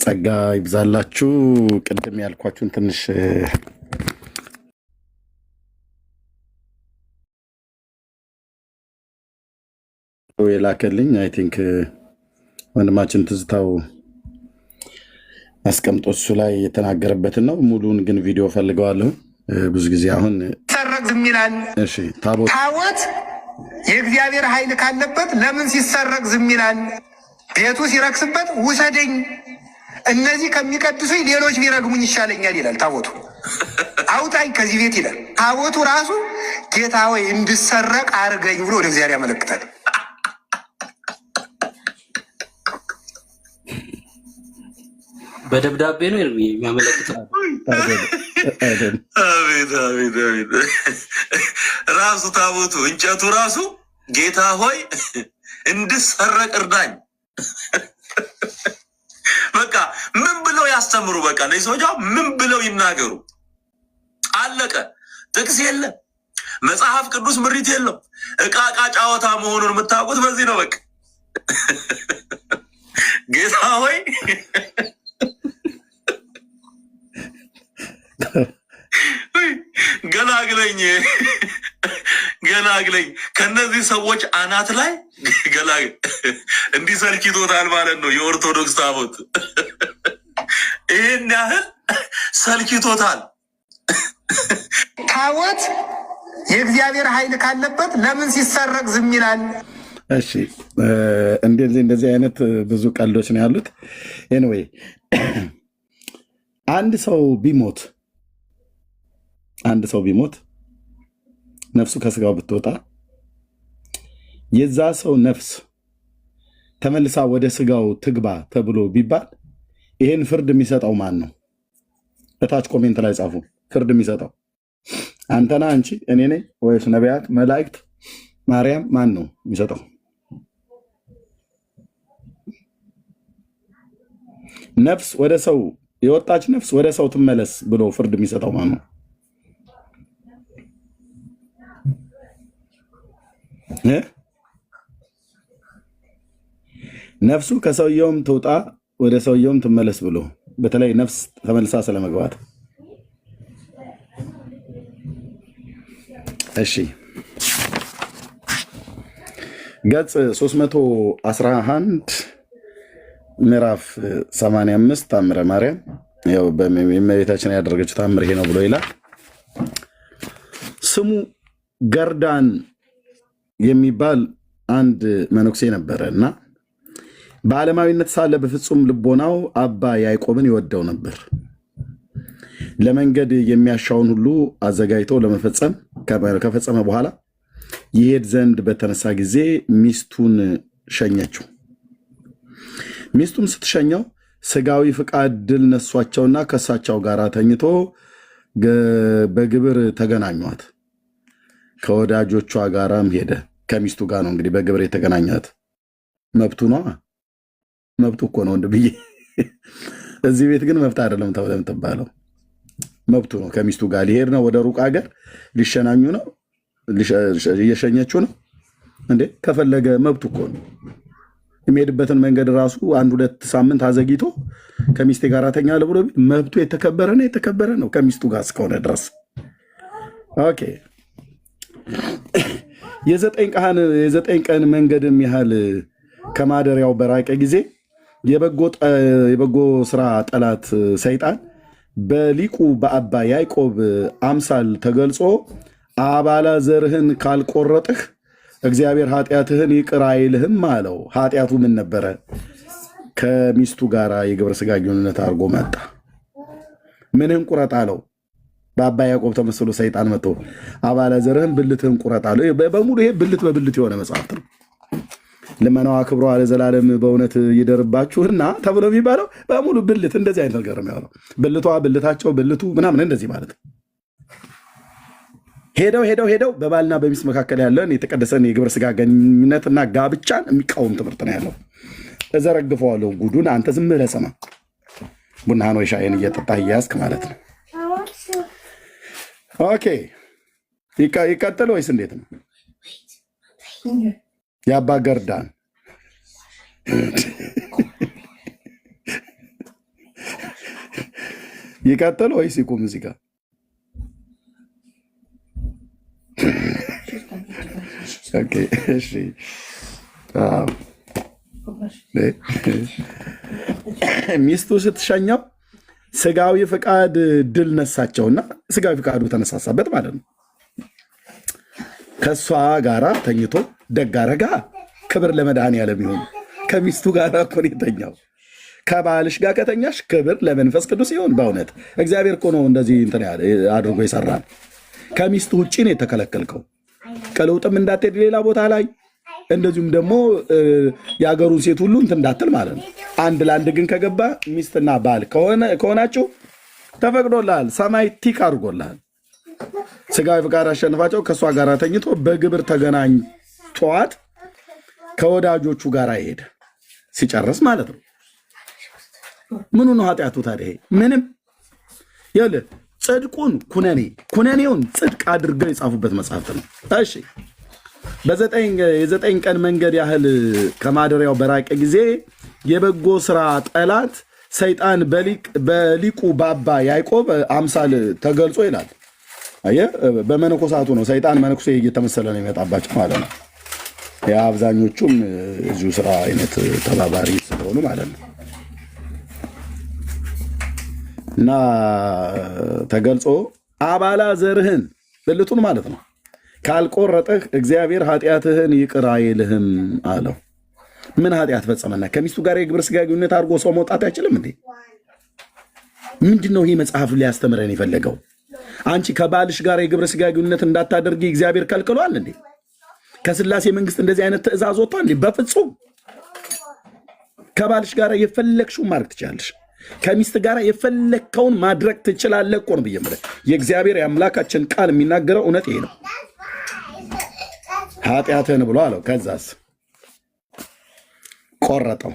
ጸጋ ይብዛላችሁ። ቅድም ያልኳችሁን ትንሽ የላከልኝ አይ ቲንክ ወንድማችን ትዝታው አስቀምጦ እሱ ላይ የተናገረበትን ነው። ሙሉን ግን ቪዲዮ ፈልገዋለሁ። ብዙ ጊዜ አሁን ሲሰረቅ ዝም ይላል። እሺ ታቦት የእግዚአብሔር ኃይል ካለበት ለምን ሲሰረቅ ዝም ይላል? ቤቱ ሲረክስበት ውሰደኝ፣ እነዚህ ከሚቀድሱኝ ሌሎች ቢረግሙኝ ይሻለኛል ይላል ታቦቱ። አውጣኝ ከዚህ ቤት ይላል ታቦቱ ራሱ። ጌታ ሆይ እንድሰረቅ አርገኝ ብሎ ወደ እግዚአብሔር ያመለክታል። በደብዳቤ ነው የሚያመለክተው። አቤት አቤት አቤት! ራሱ ታቦቱ እንጨቱ ራሱ ጌታ ሆይ እንድሰረቅ እርዳኝ። በቃ ምን ብለው ያስተምሩ? በቃ እነዚህ ሰዎች ምን ብለው ይናገሩ? አለቀ። ጥቅስ የለ፣ መጽሐፍ ቅዱስ ምሪት የለው። እቃ እቃ ጫወታ መሆኑን የምታውቁት በዚህ ነው። በቃ ጌታ ሆይ ገላግለኝ ገላግለኝ ከነዚህ ሰዎች አናት ላይ እንዲህ ሰልችቶታል ማለት ነው። የኦርቶዶክስ ታቦት ይህን ያህል ሰልችቶታል። ታቦት የእግዚአብሔር ኃይል ካለበት ለምን ሲሰረቅ ዝም ይላል? እሺ እንደዚህ አይነት ብዙ ቀልዶች ነው ያሉት። ኤኒዌይ አንድ ሰው ቢሞት ነፍሱ ከስጋው ብትወጣ የዛ ሰው ነፍስ ተመልሳ ወደ ስጋው ትግባ ተብሎ ቢባል ይሄን ፍርድ የሚሰጠው ማን ነው? እታች ኮሜንት ላይ ጻፉ። ፍርድ የሚሰጠው አንተና አንቺ፣ እኔ ነኝ ወይስ ነቢያት፣ መላእክት፣ ማርያም? ማን ነው የሚሰጠው? ነፍስ ወደ ሰው የወጣች ነፍስ ወደ ሰው ትመለስ ብሎ ፍርድ የሚሰጠው ማን ነው? ነፍሱ ከሰውየውም ትውጣ ወደ ሰውየውም ትመለስ ብሎ፣ በተለይ ነፍስ ተመልሳ ስለመግባት። እሺ ገጽ 311 ምዕራፍ 85 ታምረ ማርያም ያው በእመቤታችን ያደረገችው ታምር ይሄ ነው ብሎ ይላል። ስሙ ገርዳን የሚባል አንድ መነኩሴ ነበረ እና በዓለማዊነት ሳለ በፍጹም ልቦናው አባ ያዕቆብን ይወደው ነበር። ለመንገድ የሚያሻውን ሁሉ አዘጋጅቶ ለመፈጸም ከፈጸመ በኋላ ይሄድ ዘንድ በተነሳ ጊዜ ሚስቱን ሸኘችው። ሚስቱም ስትሸኘው ስጋዊ ፍቃድ ድል ነሷቸውና ከእሳቸው ጋር ተኝቶ በግብር ተገናኟት። ከወዳጆቿ ጋራም ሄደ። ከሚስቱ ጋር ነው እንግዲህ በግብር የተገናኛት። መብቱ ነው። መብቱ እኮ ነው እንደ ብዬ እዚህ ቤት ግን መብት አይደለም ተብለ የምትባለው መብቱ ነው። ከሚስቱ ጋር ሊሄድ ነው። ወደ ሩቅ ሀገር ሊሸናኙ ነው። እየሸኘችው ነው እንዴ? ከፈለገ መብቱ እኮ ነው። የሚሄድበትን መንገድ ራሱ 1-2 ሳምንት አዘግይቶ ከሚስቴ ጋር ተኛለሁ ብሎ መብቱ የተከበረ ነው ከሚስቱ ጋር እስከሆነ ድረስ። ኦኬ የዘጠኝ ቀን መንገድም ያህል ከማደሪያው በራቀ ጊዜ የበጎ ስራ ጠላት ሰይጣን በሊቁ በአባ ያዕቆብ አምሳል ተገልጾ አባላ ዘርህን ካልቆረጥህ እግዚአብሔር ኃጢአትህን ይቅር አይልህም አለው። ኃጢአቱ ምን ነበረ? ከሚስቱ ጋር የግብረ ሥጋ ግንኙነት አድርጎ መጣ። ምንህን ቁረጥ አለው? በአባ ያዕቆብ ተመስሎ ሰይጣን መጥቶ አባላ ዘርህን ብልትህን ቁረጥ አለው። በሙሉ ይሄ ብልት በብልት የሆነ መጽሐፍት ነው። ልመናዋ ክብሯ ለዘላለም በእውነት ይደርባችሁና ተብሎ የሚባለው በሙሉ ብልት እንደዚህ አይነት ነገር ነው ያለው። ብልቷ፣ ብልታቸው፣ ብልቱ ምናምን እንደዚህ ማለት ነው። ሄደው በባልና በሚስት መካከል ያለን የተቀደሰን የግብረ ሥጋ ግንኙነትና ጋብቻን የሚቃወም ትምህርት ነው ያለው። እዘረግፈዋለሁ ጉዱን። አንተ ዝም ብለህ ስማ። ቡናህን ወይ ሻይን እየጠጣህ እያያዝክ ማለት ነው። ኦኬ፣ ይቀጥል ወይስ እንዴት ነው? የአባ ገርዳን ይቀጥል ወይስ ይቁም እዚህ ጋር? እሺ ሚስቱ ስትሸኘው ስጋዊ ፍቃድ ድል ነሳቸውና ስጋዊ ፍቃዱ ተነሳሳበት ማለት ነው። ከእሷ ጋራ ተኝቶ ደግ አረጋ። ክብር ለመድኃኔዓለም ይሁን። ከሚስቱ ጋር እኮ ነው የተኛው። ከባልሽ ጋር ከተኛሽ ክብር ለመንፈስ ቅዱስ ይሁን። በእውነት እግዚአብሔር እኮ ነው እንደዚህ እንትን አድርጎ ይሰራል። ከሚስቱ ውጭ ነው የተከለከልከው። ቀለውጥም እንዳትሄድ ሌላ ቦታ ላይ እንደዚሁም ደግሞ የሀገሩን ሴት ሁሉ እንትን እንዳትል ማለት ነው። አንድ ለአንድ ግን ከገባ ሚስትና ባል ከሆናችሁ ተፈቅዶልሃል። ሰማይ ቲክ አድርጎልሃል። ስጋዊ ፍቃድ አሸንፋቸው ከእሷ ጋር ተኝቶ በግብር ተገናኝተዋት ከወዳጆቹ ጋር ይሄድ ሲጨርስ ማለት ነው። ምኑ ነው ኃጢአቱ ታዲያ? ምንም ይኸውልህ፣ ጽድቁን ኩነኔውን ጽድቅ አድርገው የጻፉበት መጽሐፍት ነው። እሺ የዘጠኝ ቀን መንገድ ያህል ከማደሪያው በራቀ ጊዜ የበጎ ስራ ጠላት ሰይጣን በሊቁ በአባ ያዕቆብ አምሳል ተገልጾ ይላል። አየህ፣ በመነኮሳቱ ነው። ሰይጣን መነኩሴ እየተመሰለ ነው የሚመጣባቸው ማለት ነው። የአብዛኞቹም እዚሁ ስራ አይነት ተባባሪ ስለሆኑ ማለት ነው። እና ተገልጾ አባላ ዘርህን ብልቱን ማለት ነው ካልቆረጠህ እግዚአብሔር ኃጢአትህን ይቅር አይልህም አለው። ምን ኃጢአት ፈጸመና? ከሚስቱ ጋር የግብረ ሥጋ ግንኙነት አድርጎ ሰው መውጣት አይችልም እንዴ? ምንድን ነው ይህ መጽሐፍ ሊያስተምረን የፈለገው? አንቺ ከባልሽ ጋር የግብረ ሥጋ ግንኙነት እንዳታደርጊ እግዚአብሔር ከልክሏል እንዴ? ከስላሴ መንግስት እንደዚህ አይነት ትእዛዝ ወጥቷል እንዴ? በፍጹም። ከባልሽ ጋር የፈለግሽውን ማድረግ ትችላለሽ። ከሚስት ጋር የፈለግከውን ማድረግ ትችላለህ እኮ ነው ብዬ የምልህ። የእግዚአብሔር የአምላካችን ቃል የሚናገረው እውነት ይሄ ነው። ኃጢአትህን ብሎ አለው። ከዛስ ቆረጠው።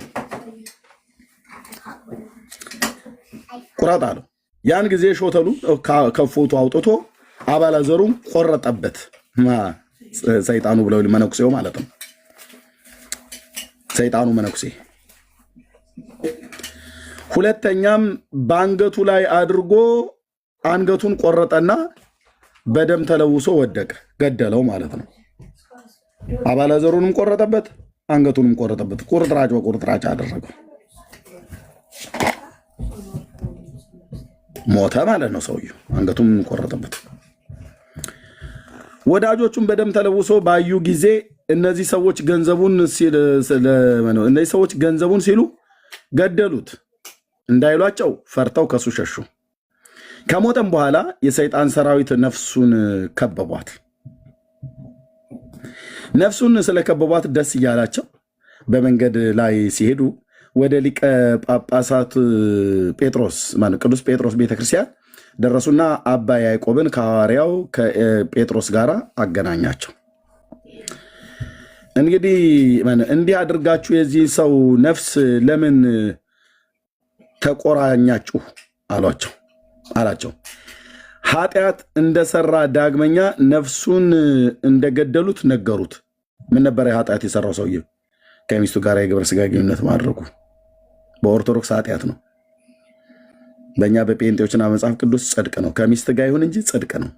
ቁረጥ አለው። ያን ጊዜ ሾተሉ ከፎቱ አውጥቶ አባላዘሩን ቆረጠበት። ሰይጣኑ ብለው መነኩሴው ማለት ነው። ሰይጣኑ መነኩሴ ሁለተኛም በአንገቱ ላይ አድርጎ አንገቱን ቆረጠና በደም ተለውሶ ወደቀ፣ ገደለው ማለት ነው። አባላዘሩንም ቆረጠበት፣ አንገቱንም ቆረጠበት። ቁርጥራጭ በቁርጥራጭ አደረገው። ሞተ ማለት ነው ሰውየው። አንገቱም ቆረጠበት። ወዳጆቹም በደም ተለውሶ ባዩ ጊዜ እነዚህ ሰዎች ገንዘቡን ሲሉ ገደሉት እንዳይሏቸው ፈርተው ከሱ ሸሹ። ከሞተም በኋላ የሰይጣን ሰራዊት ነፍሱን ከበቧት። ነፍሱን ስለከበቧት ደስ እያላቸው በመንገድ ላይ ሲሄዱ ወደ ሊቀ ጳጳሳት ቅዱስ ጴጥሮስ ቤተክርስቲያን ደረሱና አባ ያዕቆብን ከሐዋርያው ከጴጥሮስ ጋር አገናኛቸው። እንዲህ አድርጋችሁ የዚህ ሰው ነፍስ ለምን ተቆራኛችሁ አላቸው። ኃጢአት እንደሰራ ዳግመኛ ነፍሱን እንደገደሉት ነገሩት። ምን ነበረ ኃጢአት የሰራው ሰውዬ? ከሚስቱ ጋር የግብረ ሥጋ ግንኙነት ማድረጉ በኦርቶዶክስ ኃጢአት ነው። በእኛ በጴንጤዎችና መጽሐፍ ቅዱስ ጽድቅ ነው። ከሚስት ጋር ይሁን እንጂ ጽድቅ ነው።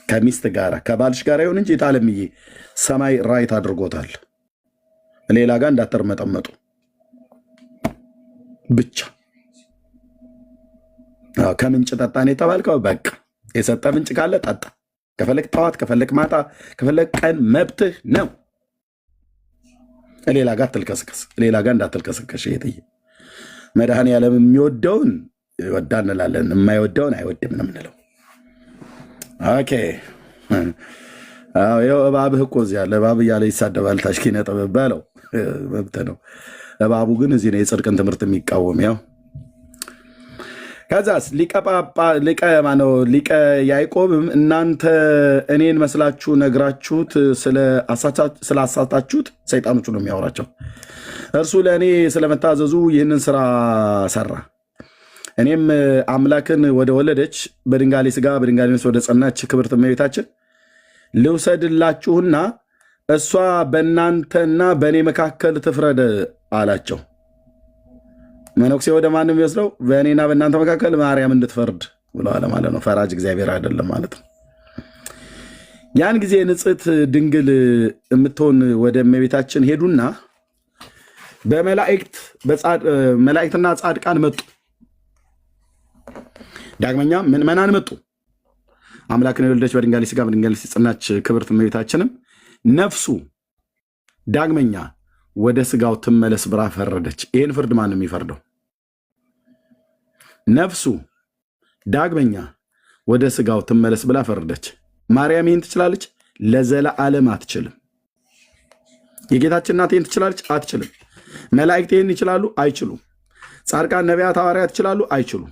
ከሚስት ጋር ከባልሽ ጋር ይሁን እንጂ የታለምዬ ሰማይ ራይት አድርጎታል። ሌላ ጋር እንዳተርመጠመጡ ብቻ። ከምንጭ ጠጣን የተባልከው በቃ የሰጠ ምንጭ ካለ ጠጣ። ከፈለግ ጠዋት፣ ከፈለግ ማታ፣ ከፈለግ ቀን መብትህ ነው። ሌላ ጋር አትልከስከስ፣ ሌላ ጋር እንዳትልከስከሽ። ይሄ መድኃኔዓለም የሚወደውን ይወዳ እንላለን፣ የማይወደውን አይወድም ነው የምንለው። ኦኬ ይኸው እባብህ እኮ እዚህ ያለ እባብ እያለ ይሳደባል። ታሽኪነ ጥበብ በለው መብት ነው። እባቡ ግን እዚህ ነው የጽድቅን ትምህርት የሚቃወም። ያው ከዛስ ሊቀ ያዕቆብም እናንተ እኔን መስላችሁ ነግራችሁት ስላሳታችሁት፣ ሰይጣኖቹ ነው የሚያወራቸው። እርሱ ለእኔ ስለመታዘዙ ይህንን ስራ ሰራ። እኔም አምላክን ወደ ወለደች በድንጋሌ ስጋ በድንጋሌ ነፍስ ወደ ጸናች ክብርት እመቤታችን ልውሰድላችሁና እሷ በእናንተና በእኔ መካከል ትፍረድ አላቸው። መነኩሴ ወደ ማንም የሚወስደው በእኔና በእናንተ መካከል ማርያም እንድትፈርድ ብለዋል ማለት ነው። ፈራጅ እግዚአብሔር አይደለም ማለት ነው። ያን ጊዜ ንጽሕት ድንግል የምትሆን ወደ እመቤታችን ሄዱና መላእክትና ጻድቃን መጡ። ዳግመኛ ምዕመናን መጡ። አምላክን የወለደች በድንጋሌ ስጋ በድንጋሌ ነፍስ የጸናች ክብርት እመቤታችንም ነፍሱ ዳግመኛ ወደ ስጋው ትመለስ ብላ ፈረደች። ይህን ፍርድ ማን ነው የሚፈርደው? ነፍሱ ዳግመኛ ወደ ስጋው ትመለስ ብላ ፈረደች። ማርያም ይህን ትችላለች? ለዘለዓለም አትችልም። የጌታችን እናት ይህን ትችላለች? አትችልም። መላእክት ይህን ይችላሉ? አይችሉም። ጻድቃን፣ ነቢያት፣ ሐዋርያት ይችላሉ? አይችሉም።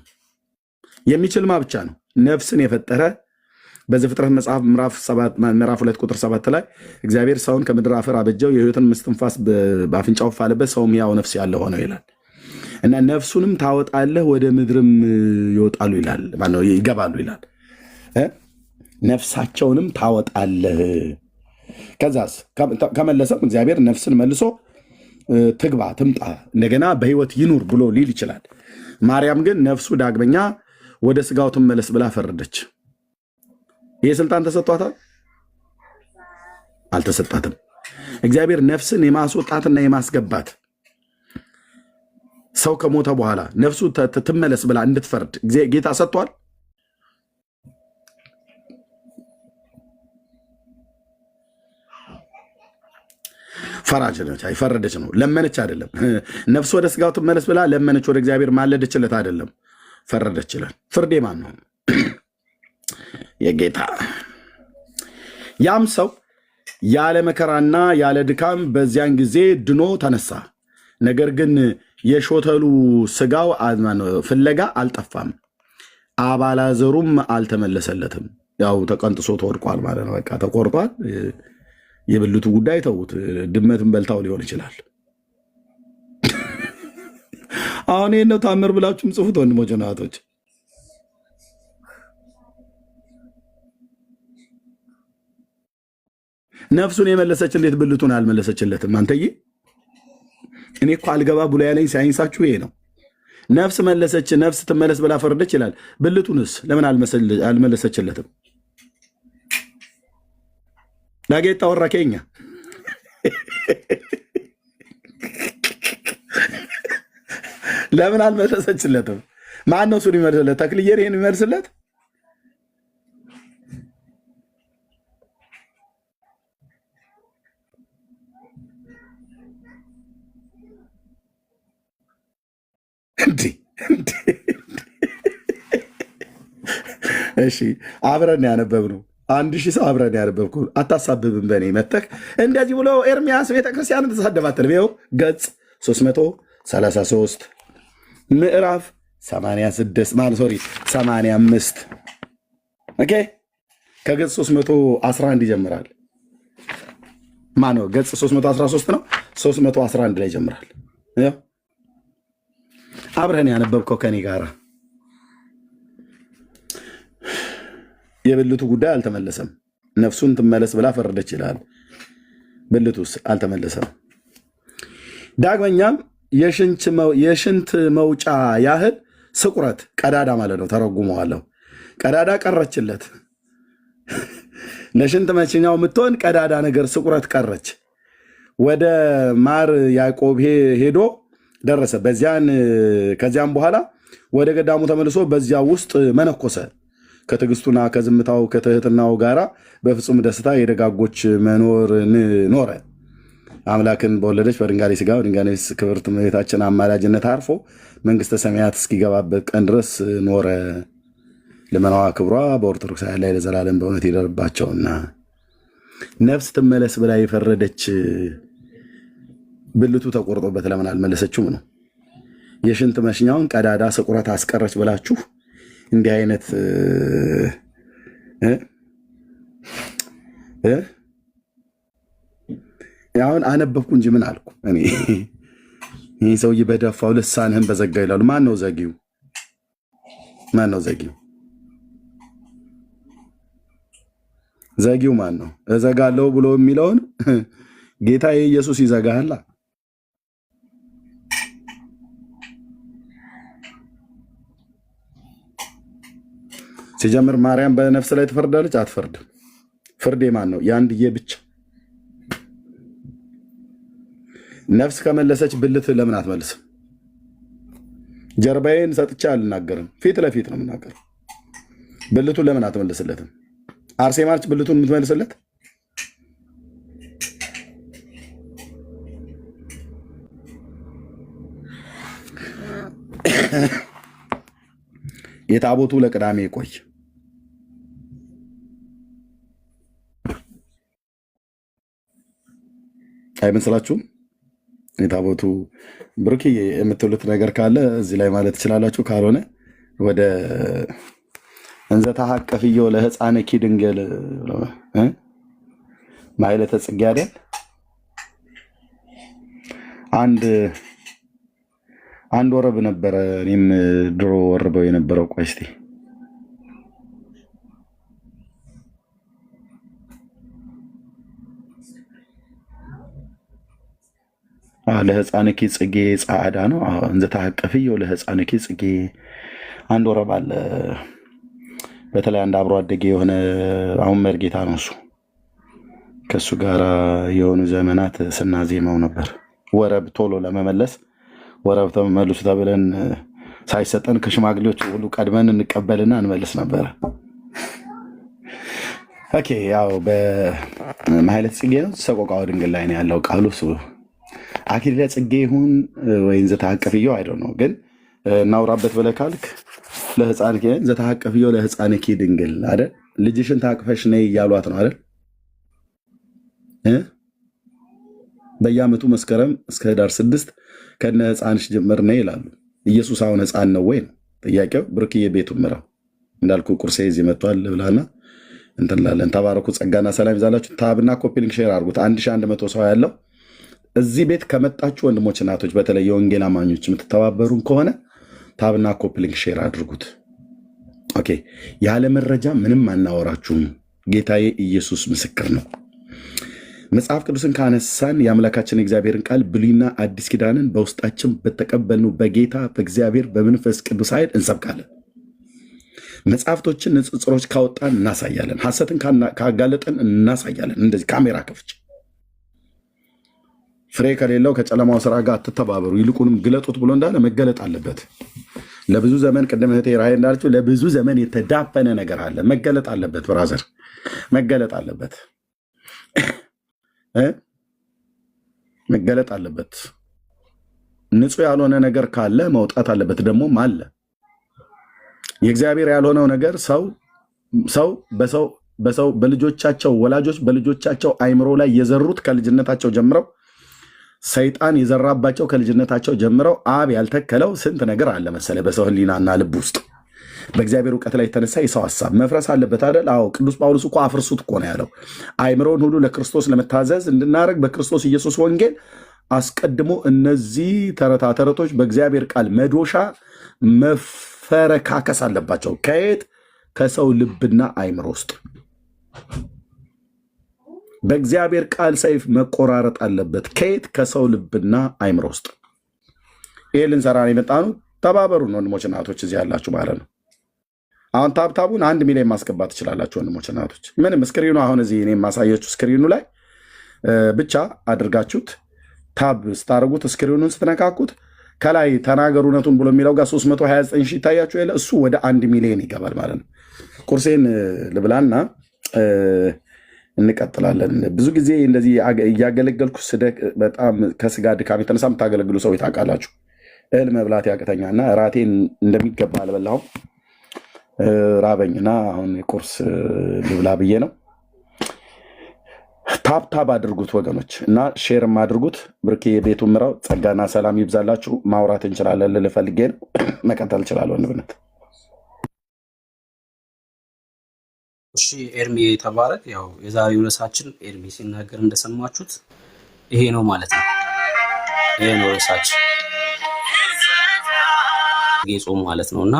የሚችልማ ብቻ ነው ነፍስን የፈጠረ። በዘፍጥረት መጽሐፍ ምዕራፍ 2 ቁጥር 7 ላይ እግዚአብሔር ሰውን ከምድር አፈር አበጀው፣ የሕይወትን እስትንፋስ በአፍንጫው ፋለበት፣ ሰውም ሕያው ነፍስ ያለ ሆነው ይላል እና ነፍሱንም ታወጣለህ ወደ ምድርም ይወጣሉ ይላል፣ ይገባሉ ይላል። ነፍሳቸውንም ታወጣለህ። ከዛስ ከመለሰም እግዚአብሔር ነፍስን መልሶ ትግባ ትምጣ እንደገና በሕይወት ይኑር ብሎ ሊል ይችላል። ማርያም ግን ነፍሱ ዳግመኛ ወደ ስጋው ትመለስ ብላ ፈረደች። ይህ ስልጣን ተሰጥቷታል? አልተሰጣትም። እግዚአብሔር ነፍስን የማስወጣትና የማስገባት ሰው ከሞተ በኋላ ነፍሱ ትመለስ ብላ እንድትፈርድ ጌታ ሰጥቷል? ፈራጅ ነች፣ አይፈረደች ነው። ለመነች አይደለም። ነፍሱ ወደ ስጋው ትመለስ ብላ ለመነች፣ ወደ እግዚአብሔር ማለደችለት አይደለም። ፈረደች ይላል። ፍርዴ ማን ነው? የጌታ። ያም ሰው ያለ መከራና ያለ ድካም በዚያን ጊዜ ድኖ ተነሳ። ነገር ግን የሾተሉ ስጋው ፍለጋ አልጠፋም፣ አባላዘሩም አልተመለሰለትም። ያው ተቀንጥሶ ተወድቋል ማለት ነው። በቃ ተቆርጧል። የብልቱ ጉዳይ ተዉት። ድመትን በልታው ሊሆን ይችላል። አሁን ይህን ነው ታምር ብላችሁም ጽፉት ወንድሞች ናቶች። ነፍሱን የመለሰች እንዴት ብልቱን አልመለሰችለትም? አንተዬ እኔ እኮ አልገባ ብሎ ያለኝ ሳይንሳችሁ ይሄ ነው። ነፍስ መለሰች፣ ነፍስ ትመለስ ብላ ፈረደች ይላል። ብልቱንስ ለምን አልመለሰችለትም? ዳጌጣ ወራኬኛ ለምን አልመለሰችለትም? ማን ነው እሱን ይመልስለት? ተክልዬር ይሄን ይመልስለት? እሺ አብረን ያነበብነው 1000 ሰው አብረን ያነበብኩ። አታሳብብም በእኔ መተክ እንደዚህ ብሎ ኤርሚያስ ቤተክርስቲያንን ተሳደባትል። ይኸው ገጽ 333 ምዕራፍ 86 85 ኦኬ። ከገጽ 311 ይጀምራል። ማነው ገጽ 313 ነው። 311 ላይ ይጀምራል። አብረን ያነበብከው ከኔ ጋር የብልቱ ጉዳይ አልተመለሰም። ነፍሱን ትመለስ ብላ ፈረደች ይላል። ብልቱስ አልተመለሰም። ዳግመኛም የሽንት መውጫ ያህል ስቁረት፣ ቀዳዳ ማለት ነው። ተረጉመዋለሁ። ቀዳዳ ቀረችለት። ለሽንት መችኛው የምትሆን ቀዳዳ ነገር ስቁረት ቀረች። ወደ ማር ያዕቆብ ሄዶ ደረሰ። ከዚያም በኋላ ወደ ገዳሙ ተመልሶ በዚያ ውስጥ መነኮሰ። ከትዕግስቱና ከዝምታው ከትህትናው ጋራ በፍጹም ደስታ የደጋጎች መኖር ኖረ። አምላክን በወለደች በድንጋሌ ሥጋ በድንጋሌ ነፍስ ክብርት እመቤታችን አማላጅነት አርፎ መንግሥተ ሰማያት እስኪገባበት ቀን ድረስ ኖረ። ልመናዋ ክብሯ በኦርቶዶክሳውያን ላይ ለዘላለም በእውነት ይደርባቸውና ነፍስ ትመለስ ብላ የፈረደች ብልቱ ተቆርጦበት ለምን አልመለሰችውም ነው። የሽንት መሽኛውን ቀዳዳ ስቁረት አስቀረች ብላችሁ እንዲህ አይነት አሁን አነበብኩ እንጂ ምን አልኩ እኔ። ይህ ሰውዬ በደፋው ልሳንህን በዘጋ ይላሉ። ማን ነው ዘጊው? ማን ነው ዘጊው? ዘጊው ማን ነው? እዘጋለሁ ብሎ የሚለውን ጌታ ኢየሱስ ይዘጋሃል። ሲጀምር ማርያም በነፍስ ላይ ትፈርዳለች? አትፈርድም። ፍርድ የማን ነው? የአንድዬ ብቻ። ነፍስ ከመለሰች ብልት ለምን አትመልስም? ጀርባዬን ሰጥቼ አልናገርም፣ ፊት ለፊት ነው የምናገረው። ብልቱን ለምን አትመልስለትም? አርሴማች ብልቱን የምትመልስለት የታቦቱ ለቅዳሜ ቆይ አይመስላችሁም? የታቦቱ ብሩክ የምትሉት ነገር ካለ እዚህ ላይ ማለት ትችላላችሁ። ካልሆነ ወደ እንዘ ተሐቀፍዮ ለሕፃንኪ ድንግል ማይለተ ጽጌ አይደል? አንድ ወረብ ነበረ። እኔም ድሮ ወርበው የነበረው ቆይ እስኪ ለሕፃንኪ ጽጌ ጻዕዳ ነው። እንዘ ተሐቀፍዮ ለሕፃንኪ ጽጌ አንድ ወረብ አለ። በተለይ አንድ አብሮ አደጌ የሆነ አሁን መርጌታ ነው እሱ። ከእሱ ጋር የሆኑ ዘመናት ስናዜመው ነበር። ወረብ ቶሎ ለመመለስ ወረብ ተመልሱ ተብለን ሳይሰጠን ከሽማግሌዎች ሁሉ ቀድመን እንቀበልና እንመልስ ነበረ። ኦኬ ያው በማህሌተ ጽጌ ነው። ሰቆቃወ ድንግል ላይ ነው ያለው ቃሉ። እሱ አክሊለ ጽጌ ይሁን ወይ እንዘ ተሐቀፍዮ አይደል ነው ግን እናውራበት ብለህ ካልክ ለሕፃንኪ እንዘ ተሐቀፍዮ ለሕፃንኪ ድንግል አይደል? ልጅሽን ታቅፈሽ ነይ እያሏት ነው አይደል? በየዓመቱ መስከረም እስከ ህዳር 6 ከነ ሕፃንሽ ጀምር ነይ ይላሉ። ኢየሱስ አሁን ሕፃን ነው ወይ ነው ጥያቄው። ብርክዬ ቤቱን ምራው እንዳልኩ ቁርሴ እዚህ መጥቷል ብላና እንትን ላለን። ተባረኩ። ጸጋና ሰላም ይዛላችሁ። ታብና ኮፒሊንግ ሼር አድርጉት። 1100 ሰው ያለው እዚህ ቤት ከመጣችሁ ወንድሞች እናቶች፣ በተለይ የወንጌል አማኞች የምትተባበሩን ከሆነ ታብና ኮፒሊንግ ሼር አድርጉት። ኦኬ ያለ መረጃ ምንም አናወራችሁም። ጌታዬ ኢየሱስ ምስክር ነው። መጽሐፍ ቅዱስን ካነሳን የአምላካችን እግዚአብሔርን ቃል ብሉይና አዲስ ኪዳንን በውስጣችን በተቀበልነው በጌታ በእግዚአብሔር በመንፈስ ቅዱስ ኃይል እንሰብካለን። መጽሐፍቶችን ንጽጽሮች ካወጣን እናሳያለን። ሐሰትን ካጋለጠን እናሳያለን። እንደዚህ ካሜራ ከፍች ፍሬ ከሌለው ከጨለማው ስራ ጋር አትተባበሩ፣ ይልቁንም ግለጡት ብሎ እንዳለ መገለጥ አለበት። ለብዙ ዘመን ቅድም እህቴ ራሔል እንዳለችው ለብዙ ዘመን የተዳፈነ ነገር አለ። መገለጥ አለበት። ብራዘር መገለጥ አለበት። መገለጥ አለበት። ንጹህ ያልሆነ ነገር ካለ መውጣት አለበት። ደግሞም አለ የእግዚአብሔር ያልሆነው ነገር ሰው በልጆቻቸው ወላጆች በልጆቻቸው አይምሮ ላይ የዘሩት ከልጅነታቸው ጀምረው ሰይጣን የዘራባቸው ከልጅነታቸው ጀምረው አብ ያልተከለው ስንት ነገር አለ መሰለ በሰው ሕሊናና ልብ ውስጥ። በእግዚአብሔር እውቀት ላይ የተነሳ የሰው ሀሳብ መፍረስ አለበት አይደል? አዎ ቅዱስ ጳውሎስ እኮ አፍርሱት እኮ ነው ያለው። አይምሮን ሁሉ ለክርስቶስ ለመታዘዝ እንድናደርግ በክርስቶስ ኢየሱስ ወንጌል አስቀድሞ እነዚህ ተረቶች በእግዚአብሔር ቃል መዶሻ መፈረካከስ አለባቸው። ከየት? ከሰው ልብና አይምሮ ውስጥ በእግዚአብሔር ቃል ሰይፍ መቆራረጥ አለበት። ከየት? ከሰው ልብና አይምሮ ውስጥ። ይህ ልንሰራ ነው የመጣነው። ተባበሩን ወንድሞች እናቶች፣ እዚህ ያላችሁ ማለት ነው። አሁን ታብታቡን 1 ሚሊዮን ማስገባት ትችላላችሁ ወንድሞች እናቶች። ምንም ስክሪኑ አሁን እዚህ እኔ የማሳያችሁ ስክሪኑ ላይ ብቻ ታብ ስታደርጉት ስክሪኑን ስትነካኩት ከላይ ተናገሩ እውነቱን ብሎ የሚለው ጋር 329 ሺህ ይታያችሁ የለ እሱ ወደ 1 ሚሊዮን ይገባል ማለት ነው። ቁርሴን ልብላና እንቀጥላለን። ብዙ ጊዜ እንደዚህ እያገለገልኩ በጣም ከስጋ ድካም የተነሳ የምታገለግሉ ሰዎች ታውቃላችሁ። እህል መብላት ያቅተኛና እራቴን እንደሚገባ አልበላሁም። ራበኝና አሁን ቁርስ ልብላ ብዬ ነው። ታብታብ አድርጉት ወገኖች እና ሼርም አድርጉት። ብርኬ የቤቱ ምራው ጸጋና ሰላም ይብዛላችሁ። ማውራት እንችላለን ልል ፈልጌ ነው። መቀጠል እችላለሁ ወንድምነት። እሺ ኤርሚ ተባረክ። ያው የዛሬው ርዕሳችን ኤርሚ ሲናገር እንደሰማችሁት ይሄ ነው ማለት ነው። ይሄ ነው ርዕሳችን ጾም ማለት ነው እና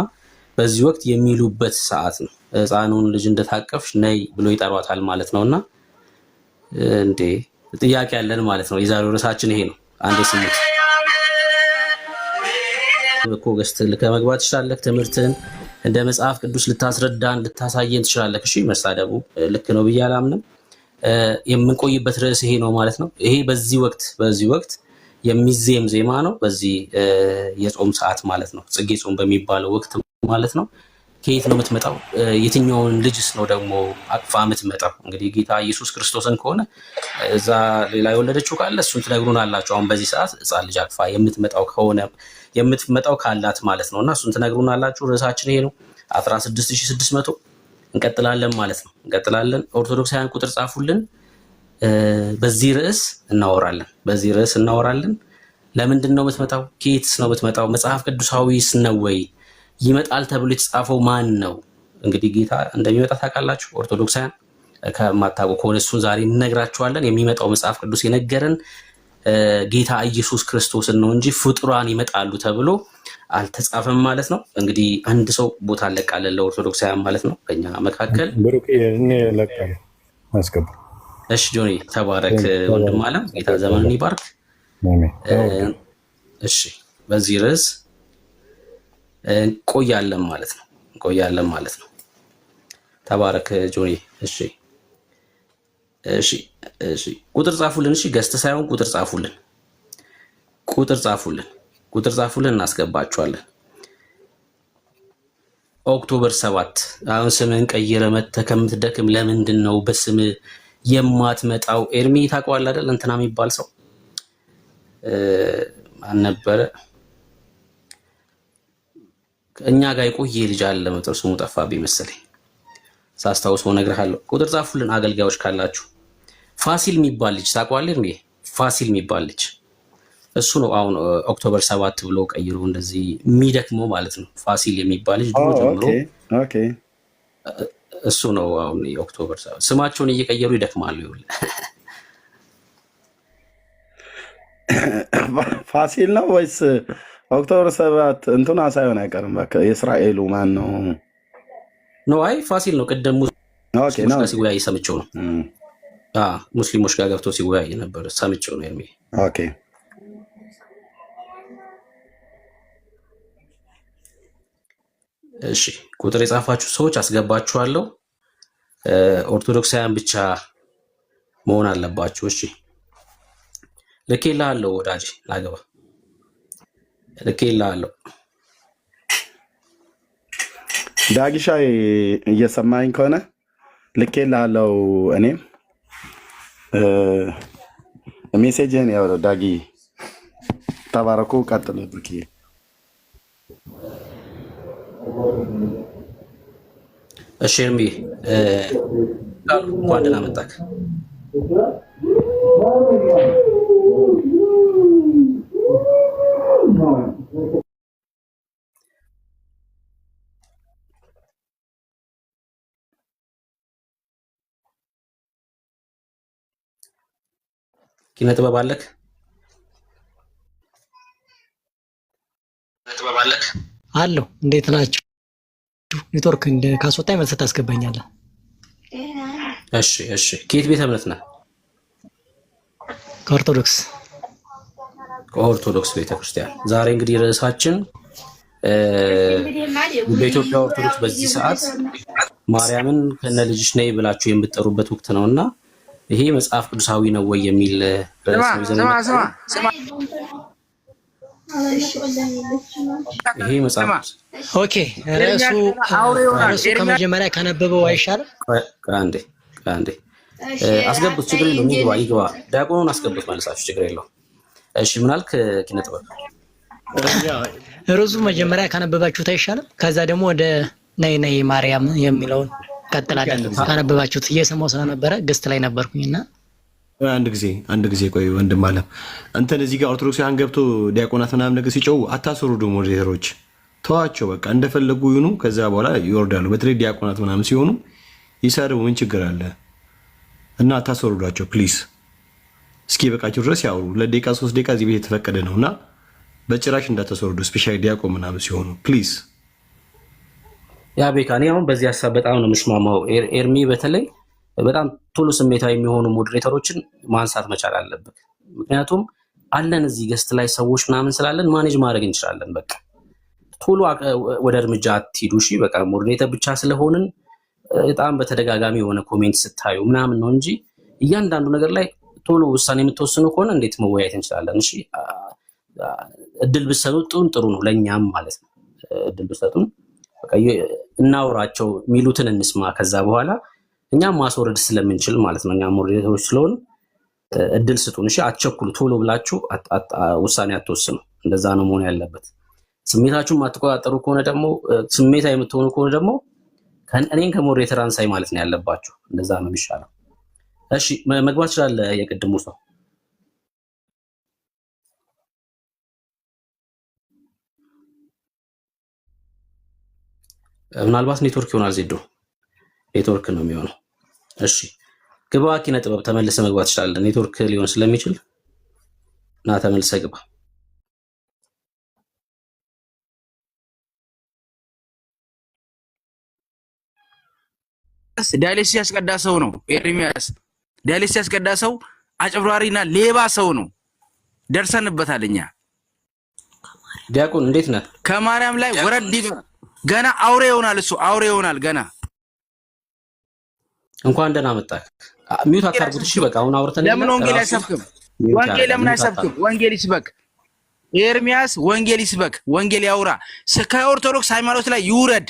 በዚህ ወቅት የሚሉበት ሰዓት ነው። ሕፃኑን ልጅ እንደታቀፍሽ ነይ ብሎ ይጠሯታል ማለት ነውና እንዴ ጥያቄ ያለን ማለት ነው። የዛሬው ርዕሳችን ይሄ ነው። አንዴ ስሙት እኮ ገስት ከመግባት ትችላለህ። ትምህርትን እንደ መጽሐፍ ቅዱስ ልታስረዳን ልታሳየን ትችላለህ። እሺ መሳደቡ ልክ ነው ብዬ አላምንም። የምንቆይበት ርዕስ ይሄ ነው ማለት ነው። ይሄ በዚህ ወቅት የሚዜም ዜማ ነው። በዚህ የጾም ሰዓት ማለት ነው። ጽጌ ጾም በሚባለው ወቅት ማለት ነው። ከየት ነው የምትመጣው? የትኛውን ልጅስ ነው ደግሞ አቅፋ የምትመጣው? እንግዲህ ጌታ ኢየሱስ ክርስቶስን ከሆነ እዛ ሌላ የወለደችው ካለ እሱን ትነግሩን አላቸው። አሁን በዚህ ሰዓት ሕፃን ልጅ አቅፋ የምትመጣው ካላት ማለት ነው እና እሱን ትነግሩን አላችሁ። ርዕሳችን ይሄ ነው። 16600 እንቀጥላለን ማለት ነው። እንቀጥላለን። ኦርቶዶክሳውያን ቁጥር ጻፉልን። በዚህ ርዕስ እናወራለን። ለምንድን ነው የምትመጣው? ከየትስ ነው የምትመጣው? መጽሐፍ ቅዱሳዊስ ነው ወይ? ይመጣል ተብሎ የተጻፈው ማን ነው? እንግዲህ ጌታ እንደሚመጣ ታውቃላችሁ። ኦርቶዶክሳውያን ከማታውቁ ከሆነ እሱን ዛሬ እንነግራችኋለን። የሚመጣው መጽሐፍ ቅዱስ የነገረን ጌታ ኢየሱስ ክርስቶስን ነው እንጂ ፍጡራን ይመጣሉ ተብሎ አልተጻፈም ማለት ነው። እንግዲህ አንድ ሰው ቦታ አለቃለን ለኦርቶዶክሳውያን ማለት ነው በእኛ መካከል። እሺ ጆኒ ተባረክ ወንድም አለም፣ ጌታ ዘመኑን ይባርክ። እሺ በዚህ ርዕስ እንቆያለን ማለት ነው። ተባረክ ጆኒ። እሺ ቁጥር ጻፉልን። እሺ ገስት ሳይሆን ቁጥር ጻፉልን እናስገባችኋለን። ኦክቶበር 7 አሁን ስምህን ቀይረ መተህ ከምትደክም ለምንድን ነው በስም የማትመጣው? ኤርሚ ታውቀዋለህ አይደል? እንትና የሚባል ሰው አልነበረ እኛ ጋር የቆየ ልጅ አለ። መጥቶ ስሙ ጠፋብኝ መሰለኝ። ሳስታውሰው እነግርሃለሁ። ቁጥር ጻፉልን አገልጋዮች ካላችሁ። ፋሲል የሚባል ልጅ ታውቀዋለህ እንዴ? ፋሲል የሚባል ልጅ እሱ ነው አሁን ኦክቶበር 7 ብሎ ቀይሮ እንደዚህ የሚደክመው ማለት ነው። ፋሲል የሚባል ልጅ ድሮ ጀምሮ እሱ ነው አሁን ኦክቶበር 7 ስማቸውን እየቀየሩ ይደክማሉ። ይኸውልህ ፋሲል ነው ወይስ ኦክቶበር 7 እንትና ሳይሆን አይቀርም። በቃ የእስራኤሉ ማን ነው? ነው አይ ፋሲል ነው። ቀደም ሙስሊሞች ጋር ሲወያይ ሰምቼው ነው። ሙስሊሞች ጋር ገብቶ ሲወያይ ነበር ሰምቼው ነው። ኤርሚ ኦኬ። እሺ ቁጥር የጻፋችሁ ሰዎች አስገባችኋለሁ። ኦርቶዶክሳውያን ብቻ መሆን አለባችሁ። እሺ ልኬልሃለሁ ወዳጅ ላገባ ልኬልሃለሁ። ዳጊሻይ እየሰማኝ ከሆነ ልኬልሃለሁ። እኔም ሜሴጅህን ያው ዳጊ ተባረኩ። ቀጥል ብርኪ። እሺ ኤርሚ እንኳን ደህና መጣህ። ኪነ ጥበብ አለክ? አለው። እንዴት ናችሁ? ኔትወርክ ካስወጣኝ መልስ ታስገባኛለህ። እሺ ከየት ቤተ እምነት ነህ? ከኦርቶዶክስ ቤተክርስቲያን። ዛሬ እንግዲህ ርዕሳችን በኢትዮጵያ ኦርቶዶክስ በዚህ ሰዓት ማርያምን ከነ ልጅሽ ነይ ብላችሁ የምትጠሩበት ወቅት ነውና ይሄ መጽሐፍ ቅዱሳዊ ነው ወይ የሚል ርዕስ ነው ይዘን ይሄ መጽሐፍ ኦኬ ርዕሱ ከመጀመሪያ ካነበበው አይሻልም? አንዴ አስገቡት፣ ችግር የለውም። ይግባ ዲያቆኑን አስገቡት መልሳችሁ፣ ችግር የለውም። እሺ ምን አልክ? ኪነ ጥበብ ርዕሱ መጀመሪያ ካነበባችሁት አይሻልም? ከዛ ደግሞ ወደ ነይ ማርያም የሚለውን ቀጥላለን። ካነበባችሁት እየሰማሁ ስለነበረ ገስት ላይ ነበርኩኝና አንድ ጊዜ ቆይ ወንድም አለ እንትን እዚህ ጋር ኦርቶዶክሳውያን ገብቶ ዲያቆናት ምናምን ነገር ሲጮው አታስወርዱ። ሞዴሬተሮች ተዋቸው፣ በቃ እንደፈለጉ ይሁኑ። ከዛ በኋላ ይወርዳሉ። በተለይ ዲያቆናት ምናምን ሲሆኑ ይሰሩ፣ ምን ችግር አለ? እና አታስወርዷቸው ፕሊዝ። እስኪ በቃቸው ድረስ ያውሩ። 2 ደቂቃ 3 ደቂቃ እዚህ ቤት የተፈቀደ ነው እና በጭራሽ እንዳታስወርዱ። ስፔሻሊ ዲያቆን ምናምን ሲሆኑ ፕሊዝ። ያ ቤካኒ አሁን በዚህ ሀሳብ በጣም ነው የምስማማው። ኤርሚ በተለይ በጣም ቶሎ ስሜታዊ የሚሆኑ ሞዴሬተሮችን ማንሳት መቻል አለበት። ምክንያቱም አለን እዚህ ገስት ላይ ሰዎች ምናምን ስላለን ማኔጅ ማድረግ እንችላለን። በቃ ቶሎ ወደ እርምጃ አትሂዱ። እሺ በቃ ሞዴሬተር ብቻ ስለሆንን በጣም በተደጋጋሚ የሆነ ኮሜንት ስታዩ ምናምን ነው እንጂ እያንዳንዱ ነገር ላይ ቶሎ ውሳኔ የምትወስኑ ከሆነ እንዴት መወያየት እንችላለን? እሺ እድል ብትሰጡን ጥሩ ነው፣ ለኛም ማለት ነው። እድል ብትሰጡን በቃ እናውራቸው፣ የሚሉትን እንስማ። ከዛ በኋላ እኛም ማስወረድ ስለምንችል ማለት ነው። እኛም ሞዴሬተሮች ስለሆን እድል ስጡን። እሺ አትቸኩሉ፣ ቶሎ ብላችሁ ውሳኔ አትወስኑ። እንደዛ ነው መሆን ያለበት። ስሜታችሁን ማትቆጣጠሩ ከሆነ ደግሞ ስሜታዊ የምትሆኑ ከሆነ ደግሞ እኔን ከሞዴሬተር አንሳይ ማለት ነው ያለባችሁ። እንደዛ ነው የሚሻለው። እሺ መግባት ይችላል የቅድሙ ሰው። ምናልባት ኔትወርክ ይሆናል። ዜዶ ኔትወርክ ነው የሚሆነው። እሺ ግባ ኪነ ጥበብ ተመልሰ መግባት ይችላል። ኔትወርክ ሊሆን ስለሚችል እና ተመልሰ ግባ። ዳይሌሲስ ያስቀዳ ሰው ነው ኤርሚያስ። ዳይሌሲስ ያስቀዳ ሰው አጭብራሪና ሌባ ሰው ነው። ደርሰንበታል እኛ። ዲያቆን እንዴት ነህ? ከማርያም ላይ ወረድ ገና አውሬ ይሆናል እሱ፣ አውሬ ይሆናል ገና። እንኳን ደህና መጣህ። ሚውት አታርጉት እሺ። በቃ አሁን አውርተን ለምን ወንጌል አይሰብክም? ወንጌል ለምን አይሰብክም? ወንጌል ይስበክ ኤርሚያስ፣ ወንጌል ይስበክ፣ ወንጌል ያውራ። ከኦርቶዶክስ ሃይማኖት ላይ ይውረድ።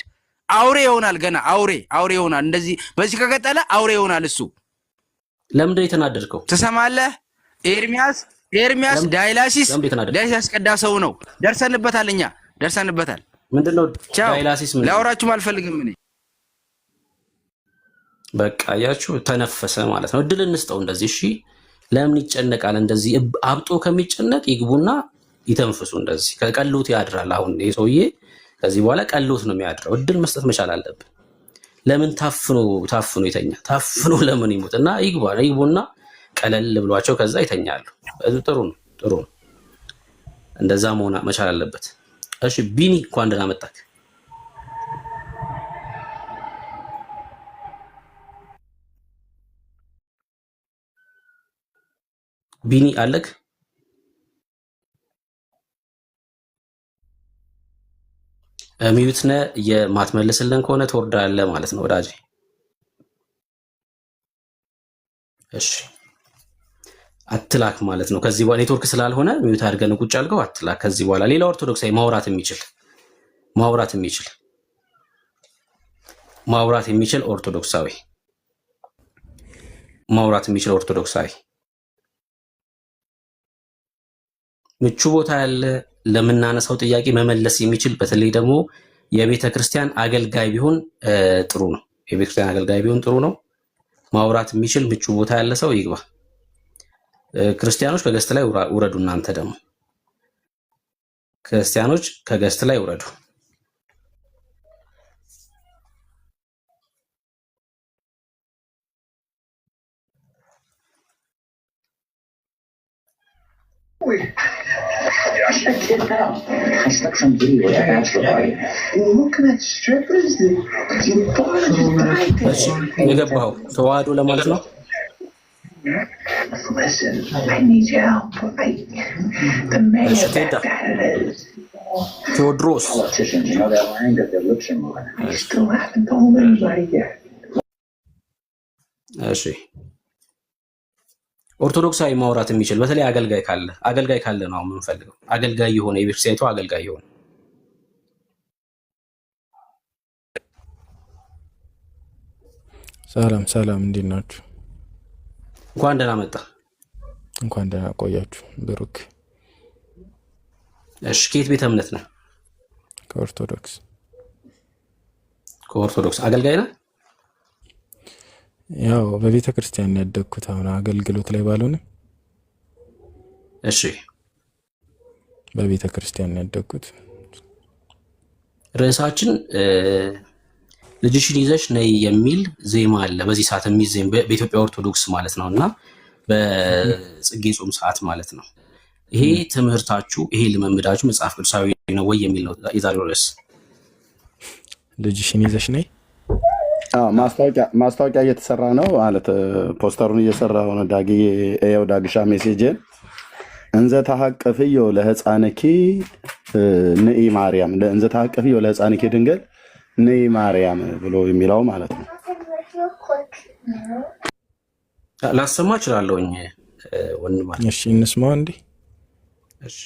አውሬ ይሆናል ገና፣ አውሬ ይሆናል። እንደዚህ በዚህ ከቀጠለ አውሬ ይሆናል እሱ። ለምንድን ነው የተናደድከው? ትሰማለህ? ኤርሚያስ ዳይላሲስ ያስቀዳ ሰው ነው። ደርሰንበታል እኛ፣ ደርሰንበታል። ምንድነው ዳይላሲስ? ምን ላውራችሁም አልፈልግም እኔ። በቃ አያችሁ፣ ተነፈሰ ማለት ነው። እድል እንስጠው እንደዚህ። እሺ ለምን ይጨነቃል? እንደዚህ አብጦ ከሚጨነቅ ይግቡና ይተንፍሱ። እንደዚህ ከቀሉት ያድራል። አሁን ይሄ ሰውዬ ከዚህ በኋላ ቀሎት ነው የሚያድረው። እድል መስጠት መቻል አለብን። ለምን ታፍኖ ይተኛ? ታፍኖ ለምን ይሞት? እና ይግቡና ቀለል ብሏቸው ከዛ ይተኛሉ። ጥሩ ነው። እንደዛ መሆን መቻል አለበት። እሺ ቢኒ እንኳን ደህና መጣህ። ቢኒ አለክ? ሚዩት ነህ። የማትመልስልን ከሆነ ትወርዳለህ ማለት ነው ወዳጄ። እሺ አትላክ ማለት ነው። ከዚህ በኋላ ኔትወርክ ስላልሆነ ሚዩት አድርገን ቁጭ አድርገው አትላክ። ከዚህ በኋላ ሌላ ኦርቶዶክሳዊ ማውራት የሚችል ኦርቶዶክሳዊ ምቹ ቦታ ያለ ለምናነሳው ጥያቄ መመለስ የሚችል በተለይ ደግሞ የቤተ ክርስቲያን አገልጋይ ቢሆን ጥሩ ነው። ማውራት የሚችል ምቹ ቦታ ያለ ሰው ይግባ። ክርስቲያኖች ከገስት ላይ ውረዱ። እናንተ ደግሞ ክርስቲያኖች ከገስት ላይ ውረዱ። I stuck some video with a bachelor party. Look at that strippers. የገባው ተዋህዶ ለማለት ነው። Listen, I need your help. The mayor Theodros. Politicians, you know, they're lying that their lips are moving. I still haven't told anybody yet. እሺ ኦርቶዶክሳዊ ማውራት የሚችል በተለይ አገልጋይ ካለ ነው የምንፈልገው። አገልጋይ የሆነ የቤተክርስቲያኒቱ አገልጋይ የሆነ ሰላም እንዴት ናችሁ? እንኳን ደህና መጣ። እንኳን ደህና ቆያችሁ። ብሩክ እሺ፣ ከየት ቤተ እምነት ነህ? ከኦርቶዶክስ አገልጋይ ነህ? ያው በቤተ ክርስቲያን ያደግኩት አሁን አገልግሎት ላይ ባልሆንም እሺ፣ በቤተ ክርስቲያን ያደግኩት። ርዕሳችን ልጅሽን ይዘሽ ነይ የሚል ዜማ አለ በዚህ ሰዓት የሚዜም በኢትዮጵያ ኦርቶዶክስ ማለት ነው እና በጽጌ ጾም ሰዓት ማለት ነው። ይሄ ትምህርታችሁ ይሄ ልምምዳችሁ መጽሐፍ ቅዱሳዊ ነው ወይ የሚል ነው የዛሬው ርዕስ። ልጅሽን ይዘሽ ነይ ማስታወቂያ እየተሰራ ነው ማለት ፖስተሩን እየሰራው ነው። ዳግሻ ሜሴጅን እንዘ ተሐቀፍዮ ለሕፃንኪ ንኢ ማርያም እንዘ ተሐቀፍዮ ለሕፃንኪ ድንግል ንኢ ማርያም ብሎ የሚለው ማለት ነው። ላሰማ እችላለሁኝ ወንድማችን። እሺ እንስማው እንዴ። እሺ